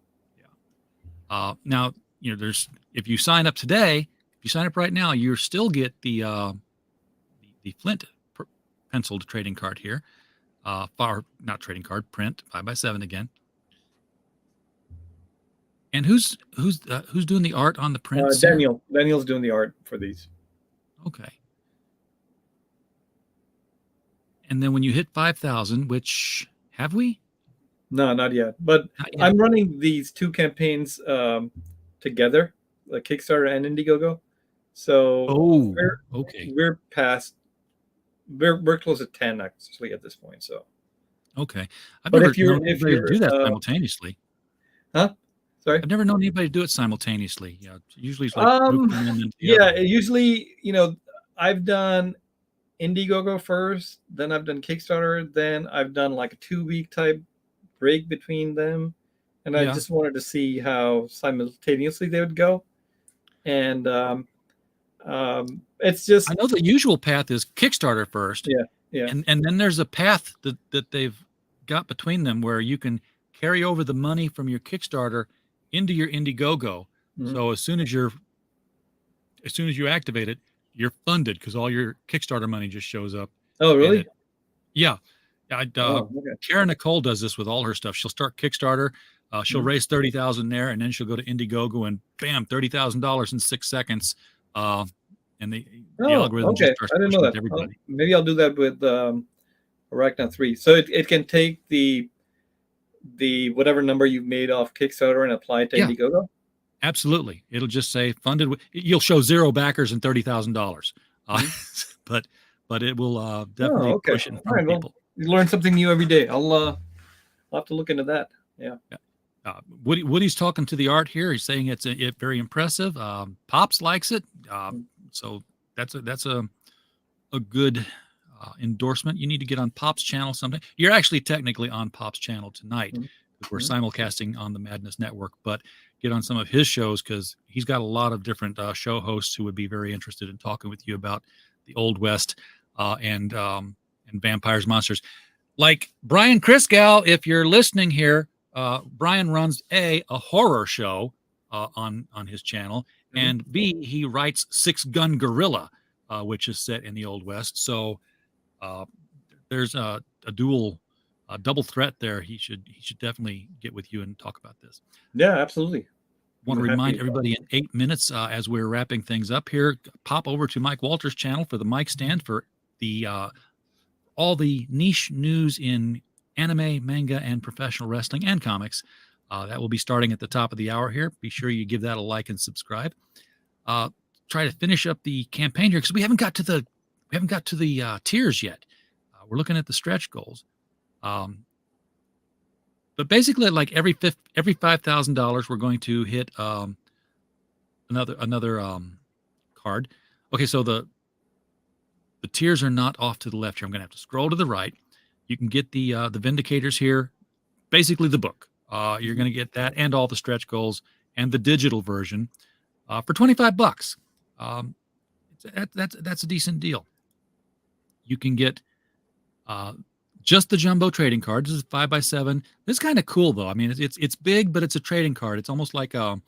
Yeah. Now there's if you sign up today, if you sign up right now, you still get the Flint penciled trading card here. Not trading card, print 5x7 again. And who's doing the art on the prints? Daniel's doing the art for these. Okay. And then when you hit 5,000, which have we? No, not yet. But not yet. I'm running these two campaigns together, like Kickstarter and Indiegogo. So we're past. We're close to 10 actually at this point. So okay, I've never known anybody to do that simultaneously. Huh? Sorry, I've never known anybody to do it simultaneously. Yeah, usually it's like usually I've done Indiegogo first, then I've done Kickstarter, then I've done like a 2-week type break between them, and I just wanted to see how simultaneously they would go. And it's just I know the usual path is Kickstarter first, and then there's a path that they've got between them where you can carry over the money from your Kickstarter into your Indiegogo. Mm-hmm. So as soon as you activate it, you're funded because all your Kickstarter money just shows up. Oh, really? Karen Nicole does this with all her stuff. She'll start Kickstarter. She'll raise 30,000 there, and then she'll go to Indiegogo and bam, $30,000 in 6 seconds. And the algorithm just starts I didn't know that. Everybody. Maybe I'll do that with Arachna 3. So it can take the whatever number you've made off Kickstarter and apply it to Indiegogo. Absolutely, it'll just say funded. You'll show 0 backers and $30,000, but it will definitely push it in front of people. You learn something new every day. I'll have to look into that. Yeah. Woody's talking to the art here. He's saying it's very impressive. Pops likes it. So that's a good endorsement. You need to get on Pop's channel sometime. You're actually technically on Pop's channel tonight. We're simulcasting on the Madness Network, but get on some of his shows because he's got a lot of different show hosts who would be very interested in talking with you about the Old West and and vampires, monsters. Like Brian Christgau, if you're listening here, Brian runs a horror show on his channel, and B, he writes Six Gun Gorilla, which is set in the Old West. So there's a double threat there. He should definitely get with you and talk about this. Yeah, absolutely. Want to remind everybody in 8 minutes, as we're wrapping things up here, pop over to Mike Walters' channel for the mic stand for the all the niche news in anime, manga, and professional wrestling and comics. That will be starting at the top of the hour here. Be sure you give that a like and subscribe. Try to finish up the campaign here because we haven't got to the tiers yet. We're looking at the stretch goals. But basically, like every $5,000, we're going to hit another card. Okay, so the tiers are not off to the left here. I'm going to have to scroll to the right. You can get the Vindicators here, basically the book. You're going to get that and all the stretch goals and the digital version for $25. That's a decent deal. You can get just the jumbo trading card. This is 5x7. This is kind of cool though. I mean, it's big, but it's a trading card. It's almost like one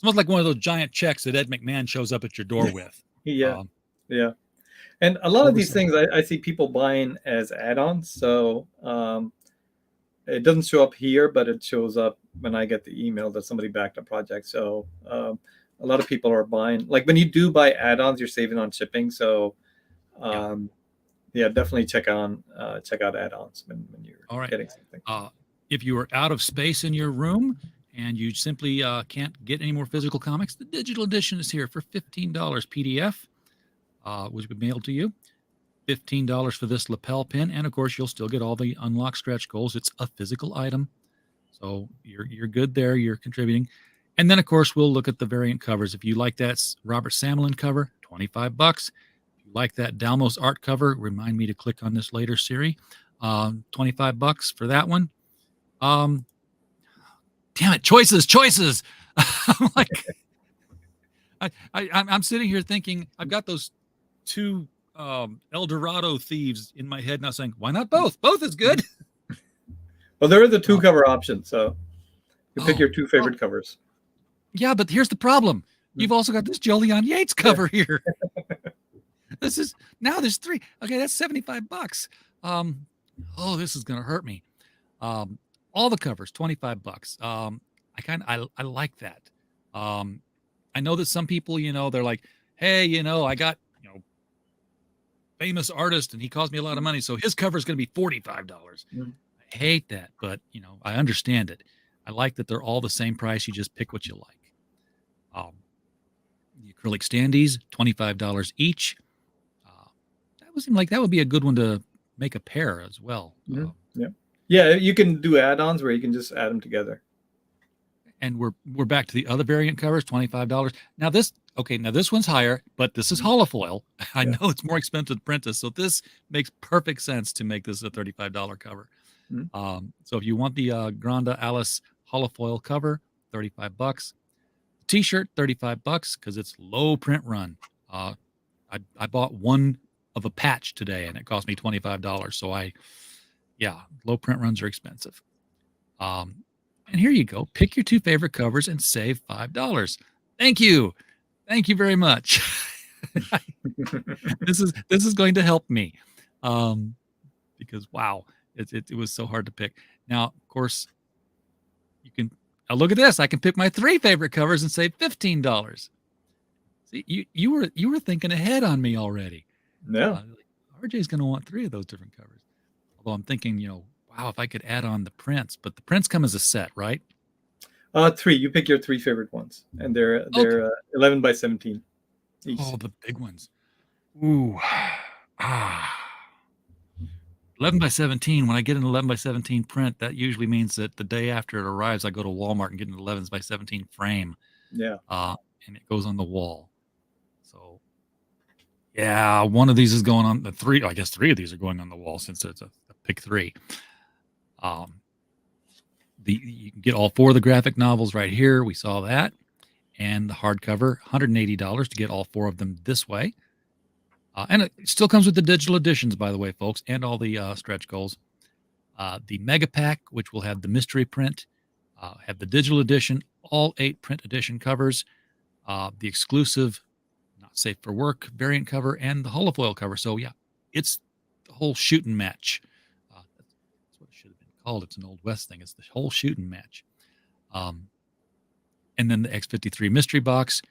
of those giant checks that Ed McMahon shows up at your door with. Yeah. And a lot of these things I see people buying as add-ons. So it doesn't show up here, but it shows up when I get the email that somebody backed a project. So a lot of people are buying. Like when you do buy add-ons, you're saving on shipping. So definitely check out add-ons when you're getting something. If you are out of space in your room and you simply can't get any more physical comics, the digital edition is here for $15 PDF. Which will be mailed to you. $15 for this lapel pin, and of course you'll still get all the unlocked stretch goals. It's a physical item, so you're good there. You're contributing, and then of course we'll look at the variant covers. If you like that Robert Samlin cover, $25. If you like that Dalmos art cover, remind me to click on this later, Siri. $25 for that one. Damn it, choices. I'm like, I'm sitting here thinking I've got those two El Dorado thieves in my head now saying, why not both? Both is good. Well, there are the two cover options, so you pick your two favorite covers. Yeah, but here's the problem. You've also got this Jolyon Yates cover here. There's three. Okay, that's $75. This is gonna hurt me. All the covers, $25. I like that. I know that some people, they're like, hey, I got, famous artist and he cost me a lot of money, so his cover is going to be $45. I hate that, but, I understand it. I like that they're all the same price. You just pick what you like. The acrylic standees, $25 each. That would seem like that would be a good one to make a pair as well. Yeah, you can do add-ons where you can just add them together. And we're back to the other variant covers, $25. Now this one's higher, but this is holofoil. I know it's more expensive to print this, so this makes perfect sense to make this a $35 cover. So if you want the Granda Alice holofoil cover, $35. T-shirt, $35 because it's low print run. I bought one of a patch today and it cost me $25. So low print runs are expensive. And here you go. Pick your two favorite covers and save $5. Thank you. Thank you very much. This is going to help me. Because wow, it was so hard to pick. Now, of course, you can look at this. I can pick my three favorite covers and save $15. See, you were thinking ahead on me already. Yeah. RJ's going to want three of those different covers. Although I'm thinking, wow, if I could add on the prints, but the prints come as a set, right? Three. You pick your three favorite ones, and they're 11 by 17 each. Oh, the big ones. Ooh, 11 by 17. When I get an 11 by 17 print, that usually means that the day after it arrives, I go to Walmart and get an 11 by 17 frame. Yeah. And it goes on the wall. So, yeah, one of these is going on the three. I guess three of these are going on the wall since it's a pick three. You can get all four of the graphic novels right here. We saw that. And the hardcover, $180 to get all four of them this way. And it still comes with the digital editions, by the way, folks, and all the stretch goals. The Mega Pack, which will have the mystery print, have the digital edition, all 8 print edition covers, the exclusive Not Safe for Work variant cover, and the holofoil cover. So, yeah, it's the whole shooting match. That's what it should have been called. It's an Old West thing. It's the whole shooting match. And then the X53 mystery box,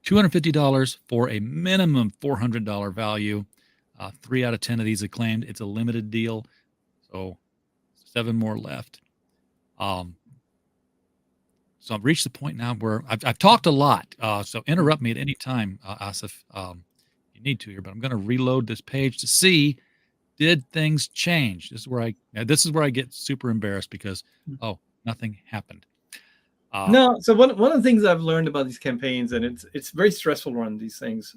$250 for a minimum $400 value. 3 out of 10 of these acclaimed. It's a limited deal, so 7 more left. So I've reached the point now where I've talked a lot. So interrupt me at any time, Asif, if you need to here. But I'm going to reload this page to see, did things change? This is where I get super embarrassed because nothing happened. No, so one of the things I've learned about these campaigns, and it's very stressful to run these things,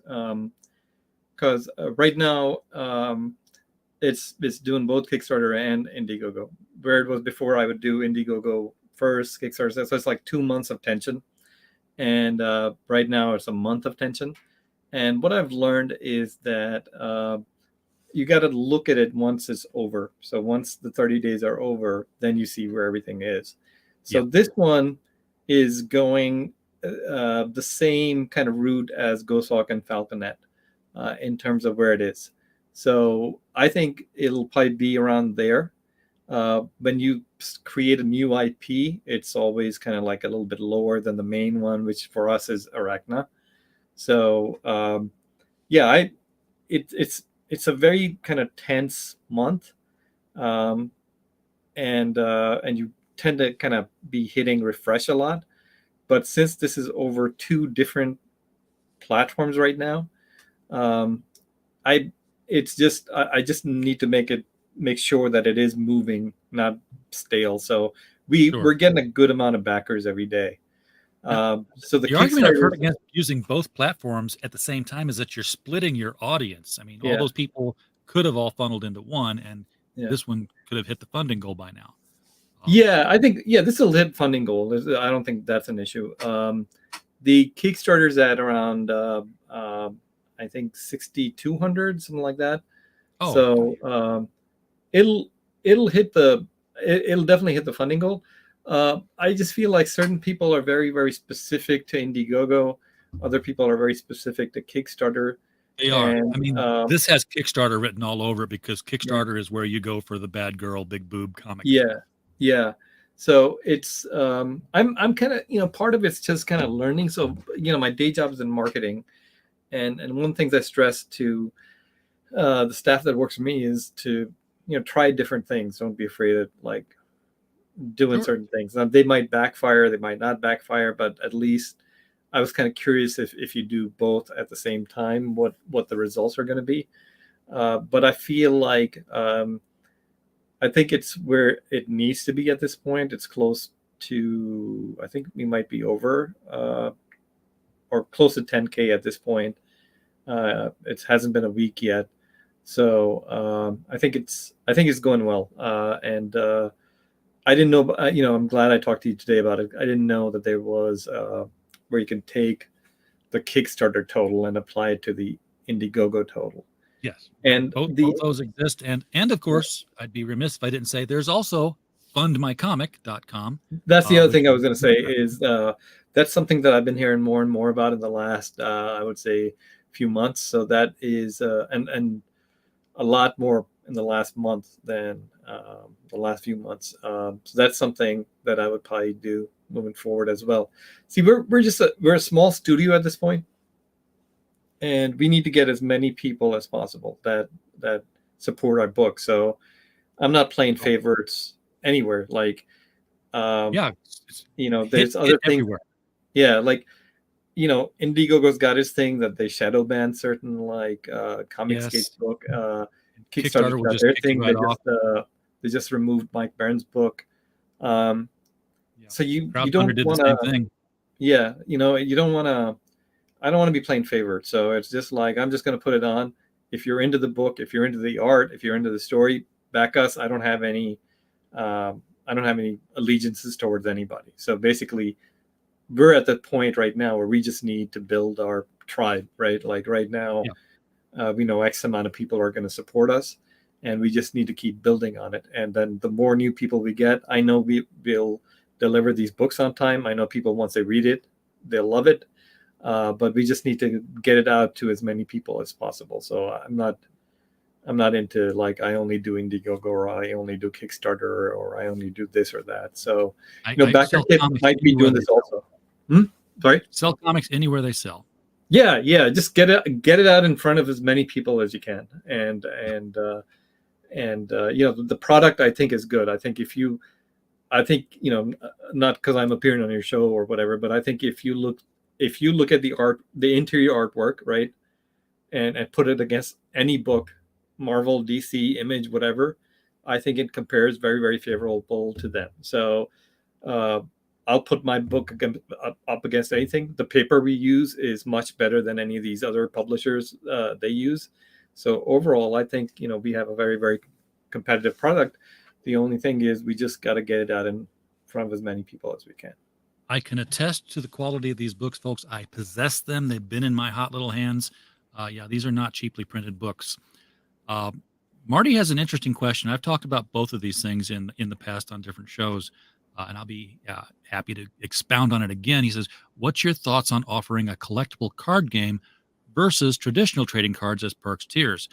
because right now it's doing both Kickstarter and Indiegogo. Where it was before, I would do Indiegogo first, Kickstarter, so it's like 2 months of tension, and right now it's a month of tension. And what I've learned is that you got to look at it once it's over. So once the 30 days are over, then you see where everything is. So this one is going the same kind of route as Ghosthawk and Falconet in terms of where it is. So I think it'll probably be around there. When you create a new IP, it's always kind of like a little bit lower than the main one, which for us is Arachna. So it's a very kind of tense month, and you tend to kind of be hitting refresh a lot. But since this is over 2 different platforms right now, I just need to make sure that it is moving, not stale. So we're getting a good amount of backers every day. So the argument I've heard against using both platforms at the same time is that you're splitting your audience. I mean, all those people could have all funneled into one, and this one could have hit the funding goal by now. I think this will hit funding goal. I don't think that's an issue. The Kickstarter's at around I think 6,200, something like that. So it'll definitely hit the funding goal. I just feel like certain people are very, very specific to Indiegogo. Other people are very specific to Kickstarter. They are. I mean, this has Kickstarter written all over it because Kickstarter is where you go for the bad girl, big boob comic. Yeah. So it's I'm kind of, part of it's just kind of learning. So, my day job is in marketing. And one of the things I stress to the staff that works for me is to, try different things. Don't be afraid of doing certain things. Now, they might backfire, they might not backfire, but at least I was kind of curious if you do both at the same time, what the results are going to be. But I feel like I think it's where it needs to be at this point. It's close to, I think we might be over or close to 10K at this point. It hasn't been a week yet. So I think it's going well. And I didn't know, I'm glad I talked to you today about it. I didn't know that there was where you can take the Kickstarter total and apply it to the Indiegogo total. Yes. And both those exist. And of course, I'd be remiss if I didn't say there's also fundmycomic.com. That's the other thing I was going to say is that's something that I've been hearing more and more about in the last, I would say, few months. So that is, and a lot more in the last month than the last few months. So that's something that I would probably do moving forward as well. See, we're a small studio at this point, and we need to get as many people as possible that support our book. So I'm not playing favorites anywhere. There's other things. Everywhere. Yeah, Indiegogo's got his thing that they shadow ban certain Comicscape's book. Kickstarter got their thing. They just removed Mike Barron's book. So you don't want to. Yeah, you don't want to. I don't want to be playing favorite. So it's just I'm just going to put it on. If you're into the book, if you're into the art, if you're into the story, back us. I don't have any allegiances towards anybody. So basically, we're at the point right now where we just need to build our tribe, right? Right now, We know X amount of people are going to support us, and we just need to keep building on it. And then the more new people we get, I know we will deliver these books on time. I know people, once they read it, they'll love it. But we just need to get it out to as many people as possible. So I'm not into like, I only do Indiegogo, or I only do Kickstarter, or I only do this or that. So, Backer Kit might be doing this also. Sorry? Sell comics anywhere they sell. Yeah. Just get it out in front of as many people as you can. And the product, I think, is good. I think not because I'm appearing on your show or whatever, but I think if you look at the art, the interior artwork, right, and put it against any book, Marvel, DC, Image, whatever, I think it compares very, very favorable to them. So I'll put my book up against anything. The paper we use is much better than any of these other publishers they use. So overall, I think, we have a very, very competitive product. The only thing is we just got to get it out in front of as many people as we can. I can attest to the quality of these books, folks. I possess them. They've been in my hot little hands. These are not cheaply printed books. Marty has an interesting question. I've talked about both of these things in the past on different shows, and I'll be happy to expound on it again. He says, what's your thoughts on offering a collectible card game versus traditional trading cards as perks tiers?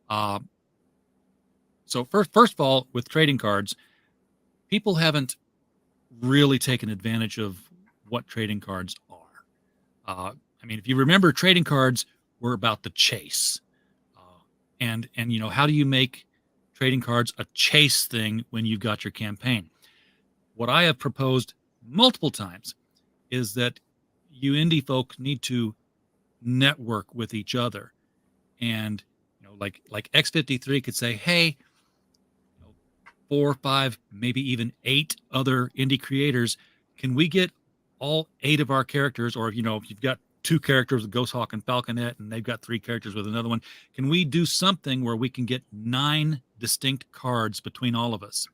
So first of all, with trading cards, people haven't really taken advantage of what trading cards are. If you remember, trading cards were about the chase. And how do you make trading cards a chase thing when you've got your campaign? What I have proposed multiple times is that you indie folk need to network with each other. And, like X53 could say, hey, 4, 5, maybe even 8 other indie creators, can we get all 8 of our characters, or if you've got 2 characters with Ghost Hawk and Falconet, and they've got 3 characters with another one, can we do something where we can get 9 distinct cards between all of us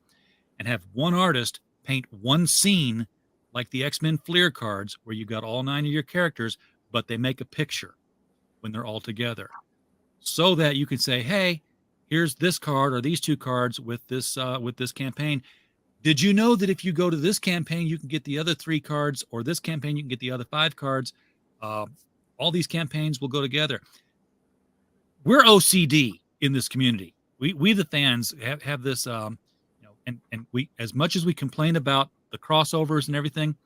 and have one artist paint one scene like the X-Men Fleer cards, where you've got all 9 of your characters, but they make a picture when they're all together, so that you can say, hey, here's this card or these 2 cards with this campaign. Did you know that if you go to this campaign, you can get the other 3 cards, or this campaign, you can get the other 5 cards? All these campaigns will go together. We're OCD in this community. We the fans have this, and we, as much as we complain about the crossovers and everything,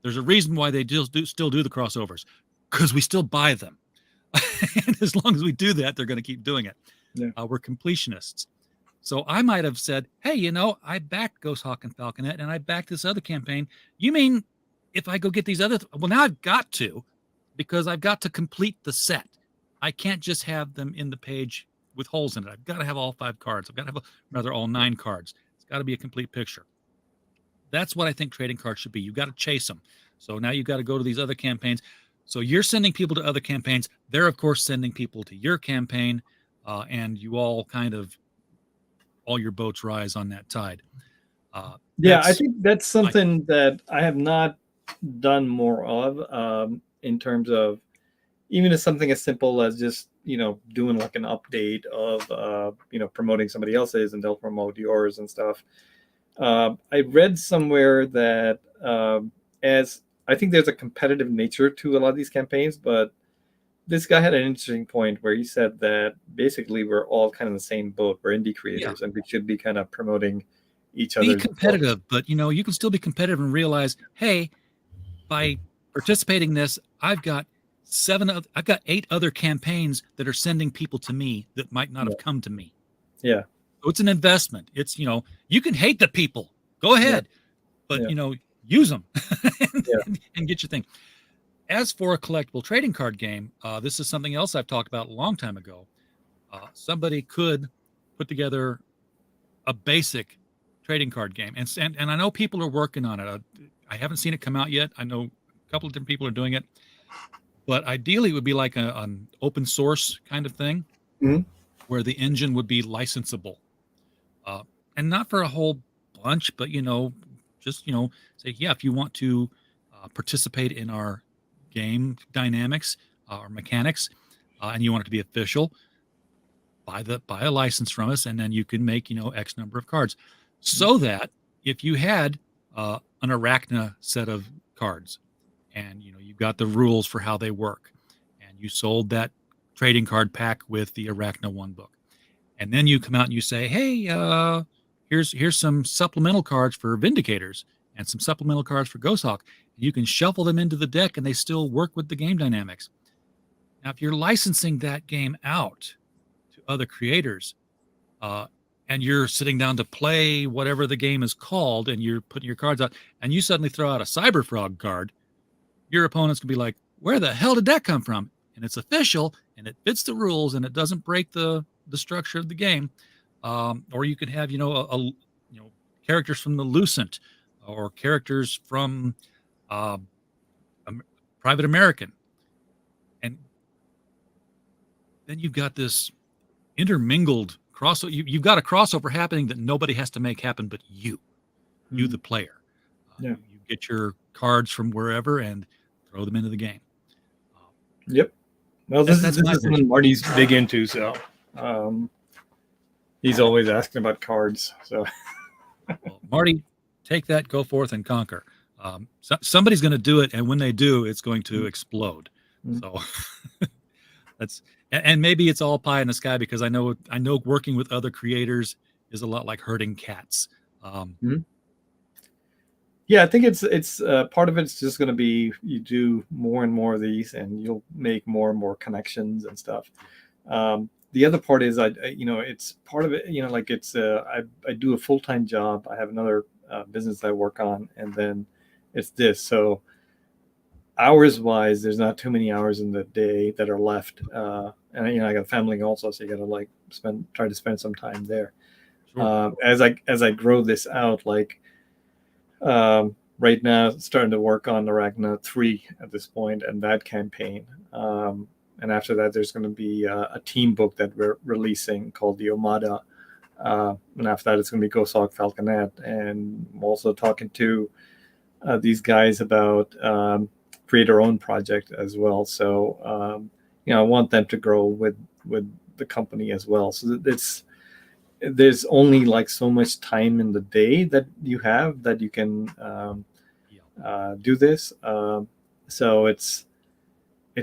there's a reason why they still do the crossovers, because we still buy them. And as long as we do that, they're going to keep doing it. Yeah. We're completionists. So I might have said, hey, I backed Ghost Hawk and Falconet, and I backed this other campaign. You mean if I go get these other... Well, now I've got to, because I've got to complete the set. I can't just have them in the page with holes in it. I've got to have all 5 cards. I've got to have, all 9 cards. It's got to be a complete picture. That's what I think trading cards should be. You've got to chase them. So now you've got to go to these other campaigns. So you're sending people to other campaigns. They're, of course, sending people to your campaign. And you all all your boats rise on that tide. I think that's something that I have not done more of, in terms of even as something as simple as just, doing like an update of, promoting somebody else's and they'll promote yours and stuff. I read somewhere that as I think there's a competitive nature to a lot of these campaigns, but this guy had an interesting point where he said that basically we're all kind of in the same boat. We're indie creators, and we should be kind of promoting each other. Be competitive, but you can still be competitive and realize, hey, by participating in this, I've got 8 other campaigns that are sending people to me that might not have come to me. Yeah. So it's an investment. It's, you can hate the people, go ahead, but use them and get your thing. As for a collectible trading card game, this is something else I've talked about a long time ago. Somebody could put together a basic trading card game, and I know people are working on it. I haven't seen it come out yet. I know a couple of different people are doing it, but ideally it would be like an open source kind of thing, where the engine would be licensable, and not for a whole bunch, but just say, yeah, if you want to participate in our game dynamics or mechanics, and you want it to be official, buy a license from us, and then you can make, X number of cards, so that if you had an Arachna set of cards, and you've got the rules for how they work, and you sold that trading card pack with the Arachna 1 book, and then you come out and you say, hey, here's some supplemental cards for Vindicators and some supplemental cards for Ghosthawk. You can shuffle them into the deck and they still work with the game dynamics. Now, if you're licensing that game out to other creators, and you're sitting down to play whatever the game is called, and you're putting your cards out, and you suddenly throw out a Cyberfrog card, your opponents can be like, where the hell did that come from? And it's official, and it fits the rules, and it doesn't break the structure of the game. Or you could have, characters from the Lucent, or characters from Private American. And then you've got this intermingled crossover. You've got a crossover happening that nobody has to make happen but you, the player. You get your cards from wherever and throw them into the game. Yep. Well, this is something Marty's big into, so he's always asking about cards. So, well, Marty, take that, go forth and conquer. Somebody's going to do it, and when they do, it's going to explode. So and maybe it's all pie in the sky, because I know working with other creators is a lot like herding cats. Yeah, I think it's part of it's just going to be you do more and more of these, and you'll make more and more connections and stuff. The other part is it's part of it. Like it's I do a full-time job. I have another business I work on, and then it's this. So hours-wise, there's not too many hours in the day that are left. And I got a family also, so you got to try to spend some time there. Sure. As I grow this out, right now, starting to work on Arachna 3 at this point, and that campaign. And after that, there's going to be a team book that we're releasing called the Omada. And after that, it's going to be Ghosthawk Falconet. And I'm also talking to these guys about create our own project as well. So, I want them to grow with the company as well. So there's only so much time in the day that you have that you can do this. So it's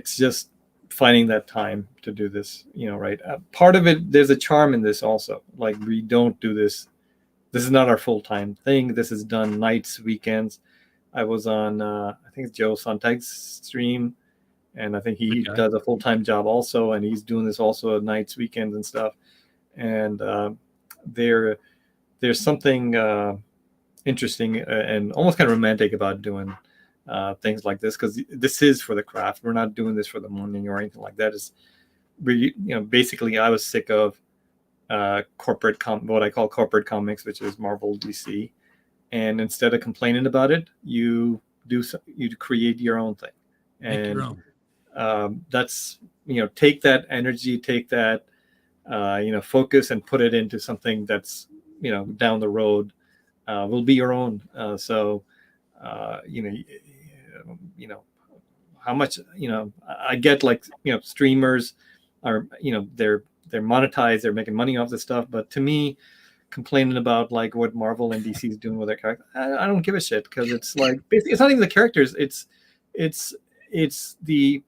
just finding that time to do this, right? Part of it, there's a charm in this also. We don't do this. This is not our full-time thing. This is done nights, weekends. I was on, I think it's Joe Sontag's stream, and I think he does a full-time job also, and he's doing this also at nights, weekends, and stuff. And there's something interesting and almost kind of romantic about doing things like this, because this is for the craft. We're not doing this for the money or anything like that. Basically, I was sick of what I call corporate comics, which is Marvel, DC. And instead of complaining about it, you create your own thing. And that's, take that energy, take that, focus and put it into something that's, down the road, will be your own. How much, I get streamers are, they're monetized, they're making money off this stuff. But to me, complaining about what Marvel and DC is doing with their characters, I don't give a shit, because it's basically, it's not even the characters, it's the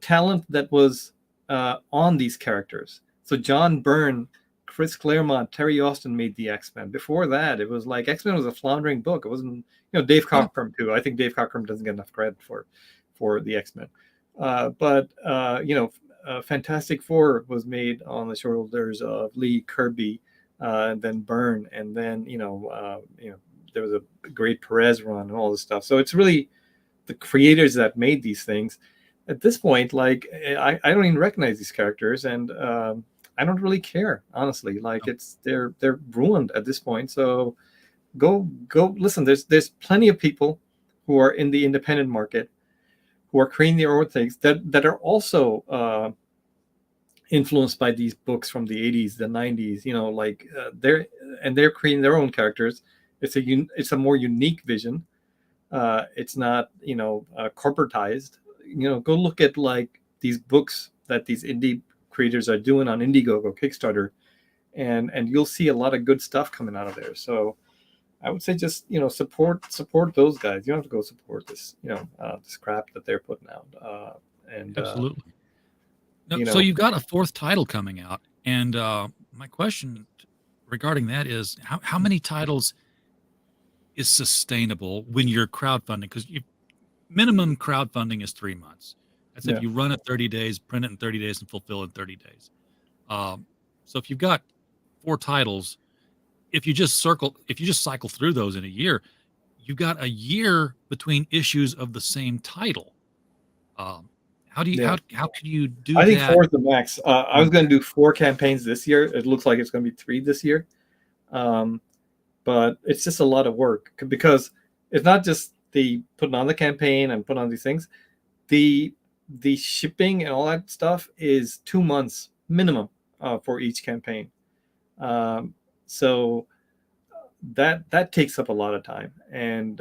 talent that was on these characters. So John Byrne, Chris Claremont, Terry Austin made the X-Men. Before that, it was X-Men was a floundering book. It wasn't, Dave Cockrum too. I think Dave Cockrum doesn't get enough credit for the X-Men. Fantastic Four was made on the shoulders of Lee Kirby, and then Byrne, and then there was a great Perez run and all this stuff. So it's really the creators that made these things. At this point, I don't even recognize these characters, and I don't really care, honestly. They're ruined at this point. So go listen. There's plenty of people who are in the independent market who are creating their own things that are also influenced by these books from the 80s, the 90s. They're creating their own characters. It's a more unique vision. It's not corporatized. Go look at these books that these indie creators are doing on Indiegogo, Kickstarter, and you'll see a lot of good stuff coming out of there. So I would say just, support those guys. You don't have to go support this, this crap that they're putting out. Absolutely. So you've got a fourth title coming out, and my question regarding that is how many titles is sustainable when you're crowdfunding? Because minimum crowdfunding is 3 months. That's if you run it 30 days, print it in 30 days, and fulfill it in 30 days. So if you've got 4 titles, if you just cycle through those in a year, you've got a year between issues of the same title. How do you how could you do that? I think 4 is the max. I was going to do 4 campaigns this year. It looks like it's going to be 3 this year. But it's just a lot of work because it's not just the putting on the campaign and putting on these things. The shipping and all that stuff is 2 months minimum for each campaign. So that takes up a lot of time. And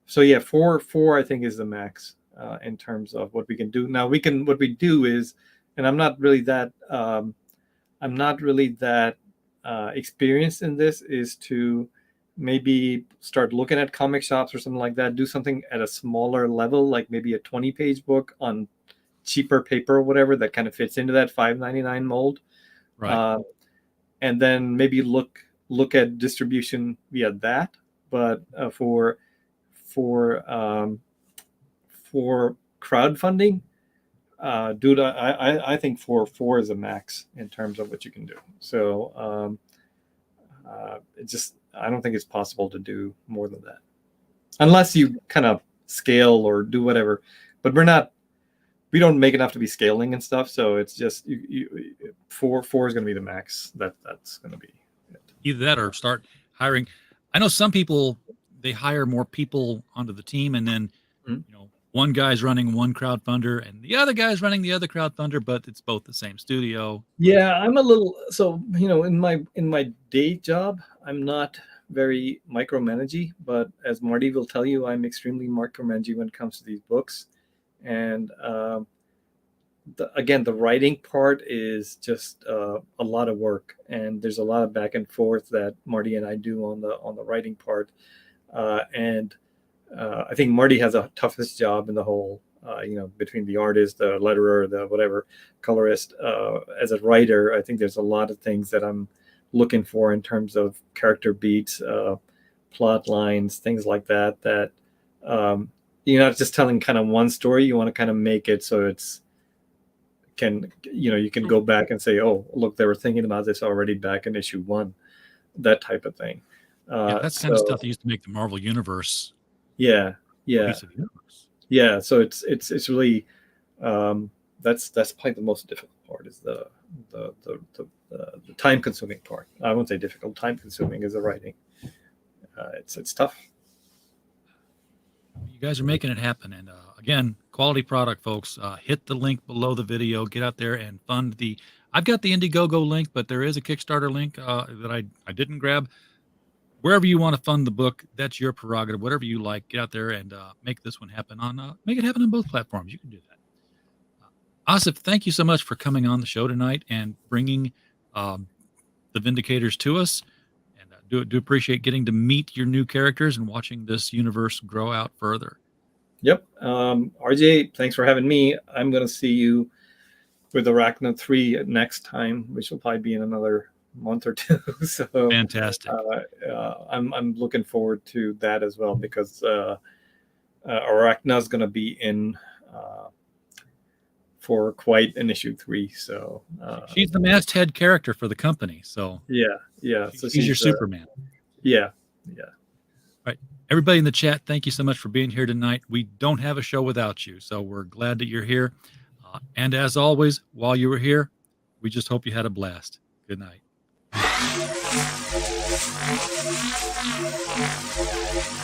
so yeah, 4 I think is the max in terms of what we can do. Now what we do is, and I'm not really that experienced in this, is to maybe start looking at comic shops or something like that, do something at a smaller level, like maybe a 20-page book on cheaper paper or whatever that kind of fits into that $5.99 mold. Right. And then maybe look at distribution via that. But for crowdfunding, dude, I think 4 is a max in terms of what you can do. So I don't think it's possible to do more than that, unless you kind of scale or do whatever. But we don't make enough to be scaling and stuff. So it's just 4 is going to be the max. That's going to be it. Either that or start hiring. I know some people, they hire more people onto the team, and then one guy's running one crowdfunder and the other guy's running the other crowdfunder, but it's both the same studio. Yeah, I'm a little, so in my day job, I'm not very micromanagey, but as Marty will tell you, I'm extremely micromanagey when it comes to these books. And again, the writing part is just a lot of work, and there's a lot of back and forth that Marty and I do on the writing part. I think Marty has the toughest job in the whole, between the artist, the letterer, the whatever, colorist. As a writer, I think there's a lot of things that I'm looking for in terms of character beats, plot lines, things like that, you're not just telling kind of one story. You want to kind of make it so you can go back and say, oh, look, they were thinking about this already back in issue 1, that type of thing. That's kind of stuff that used to make the Marvel Universe. Yeah. Yeah. So it's really that's probably the most difficult part, is the time consuming part. I won't say difficult. Time consuming is the writing. It's tough. You guys are making it happen, and again, quality product, folks. Hit the link below the video. Get out there and fund the. I've got the Indiegogo link, but there is a Kickstarter link that I didn't grab. Wherever you want to fund the book, that's your prerogative. Whatever you like, get out there and make this one happen make it happen on both platforms. You can do that. Asif, thank you so much for coming on the show tonight and bringing the Vindicators to us. And do appreciate getting to meet your new characters and watching this universe grow out further. Yep. RJ, thanks for having me. I'm going to see you with Arachna 3 next time, which will probably be in another month or 2. So fantastic. I'm looking forward to that as well, because Arachna is going to be in for quite an issue 3. So she's the masthead character for the company. So yeah. So she's your Superman. Yeah. All right, everybody in the chat, thank you so much for being here tonight. We don't have a show without you, so we're glad that you're here. And as always, while you were here, we just hope you had a blast. Good night.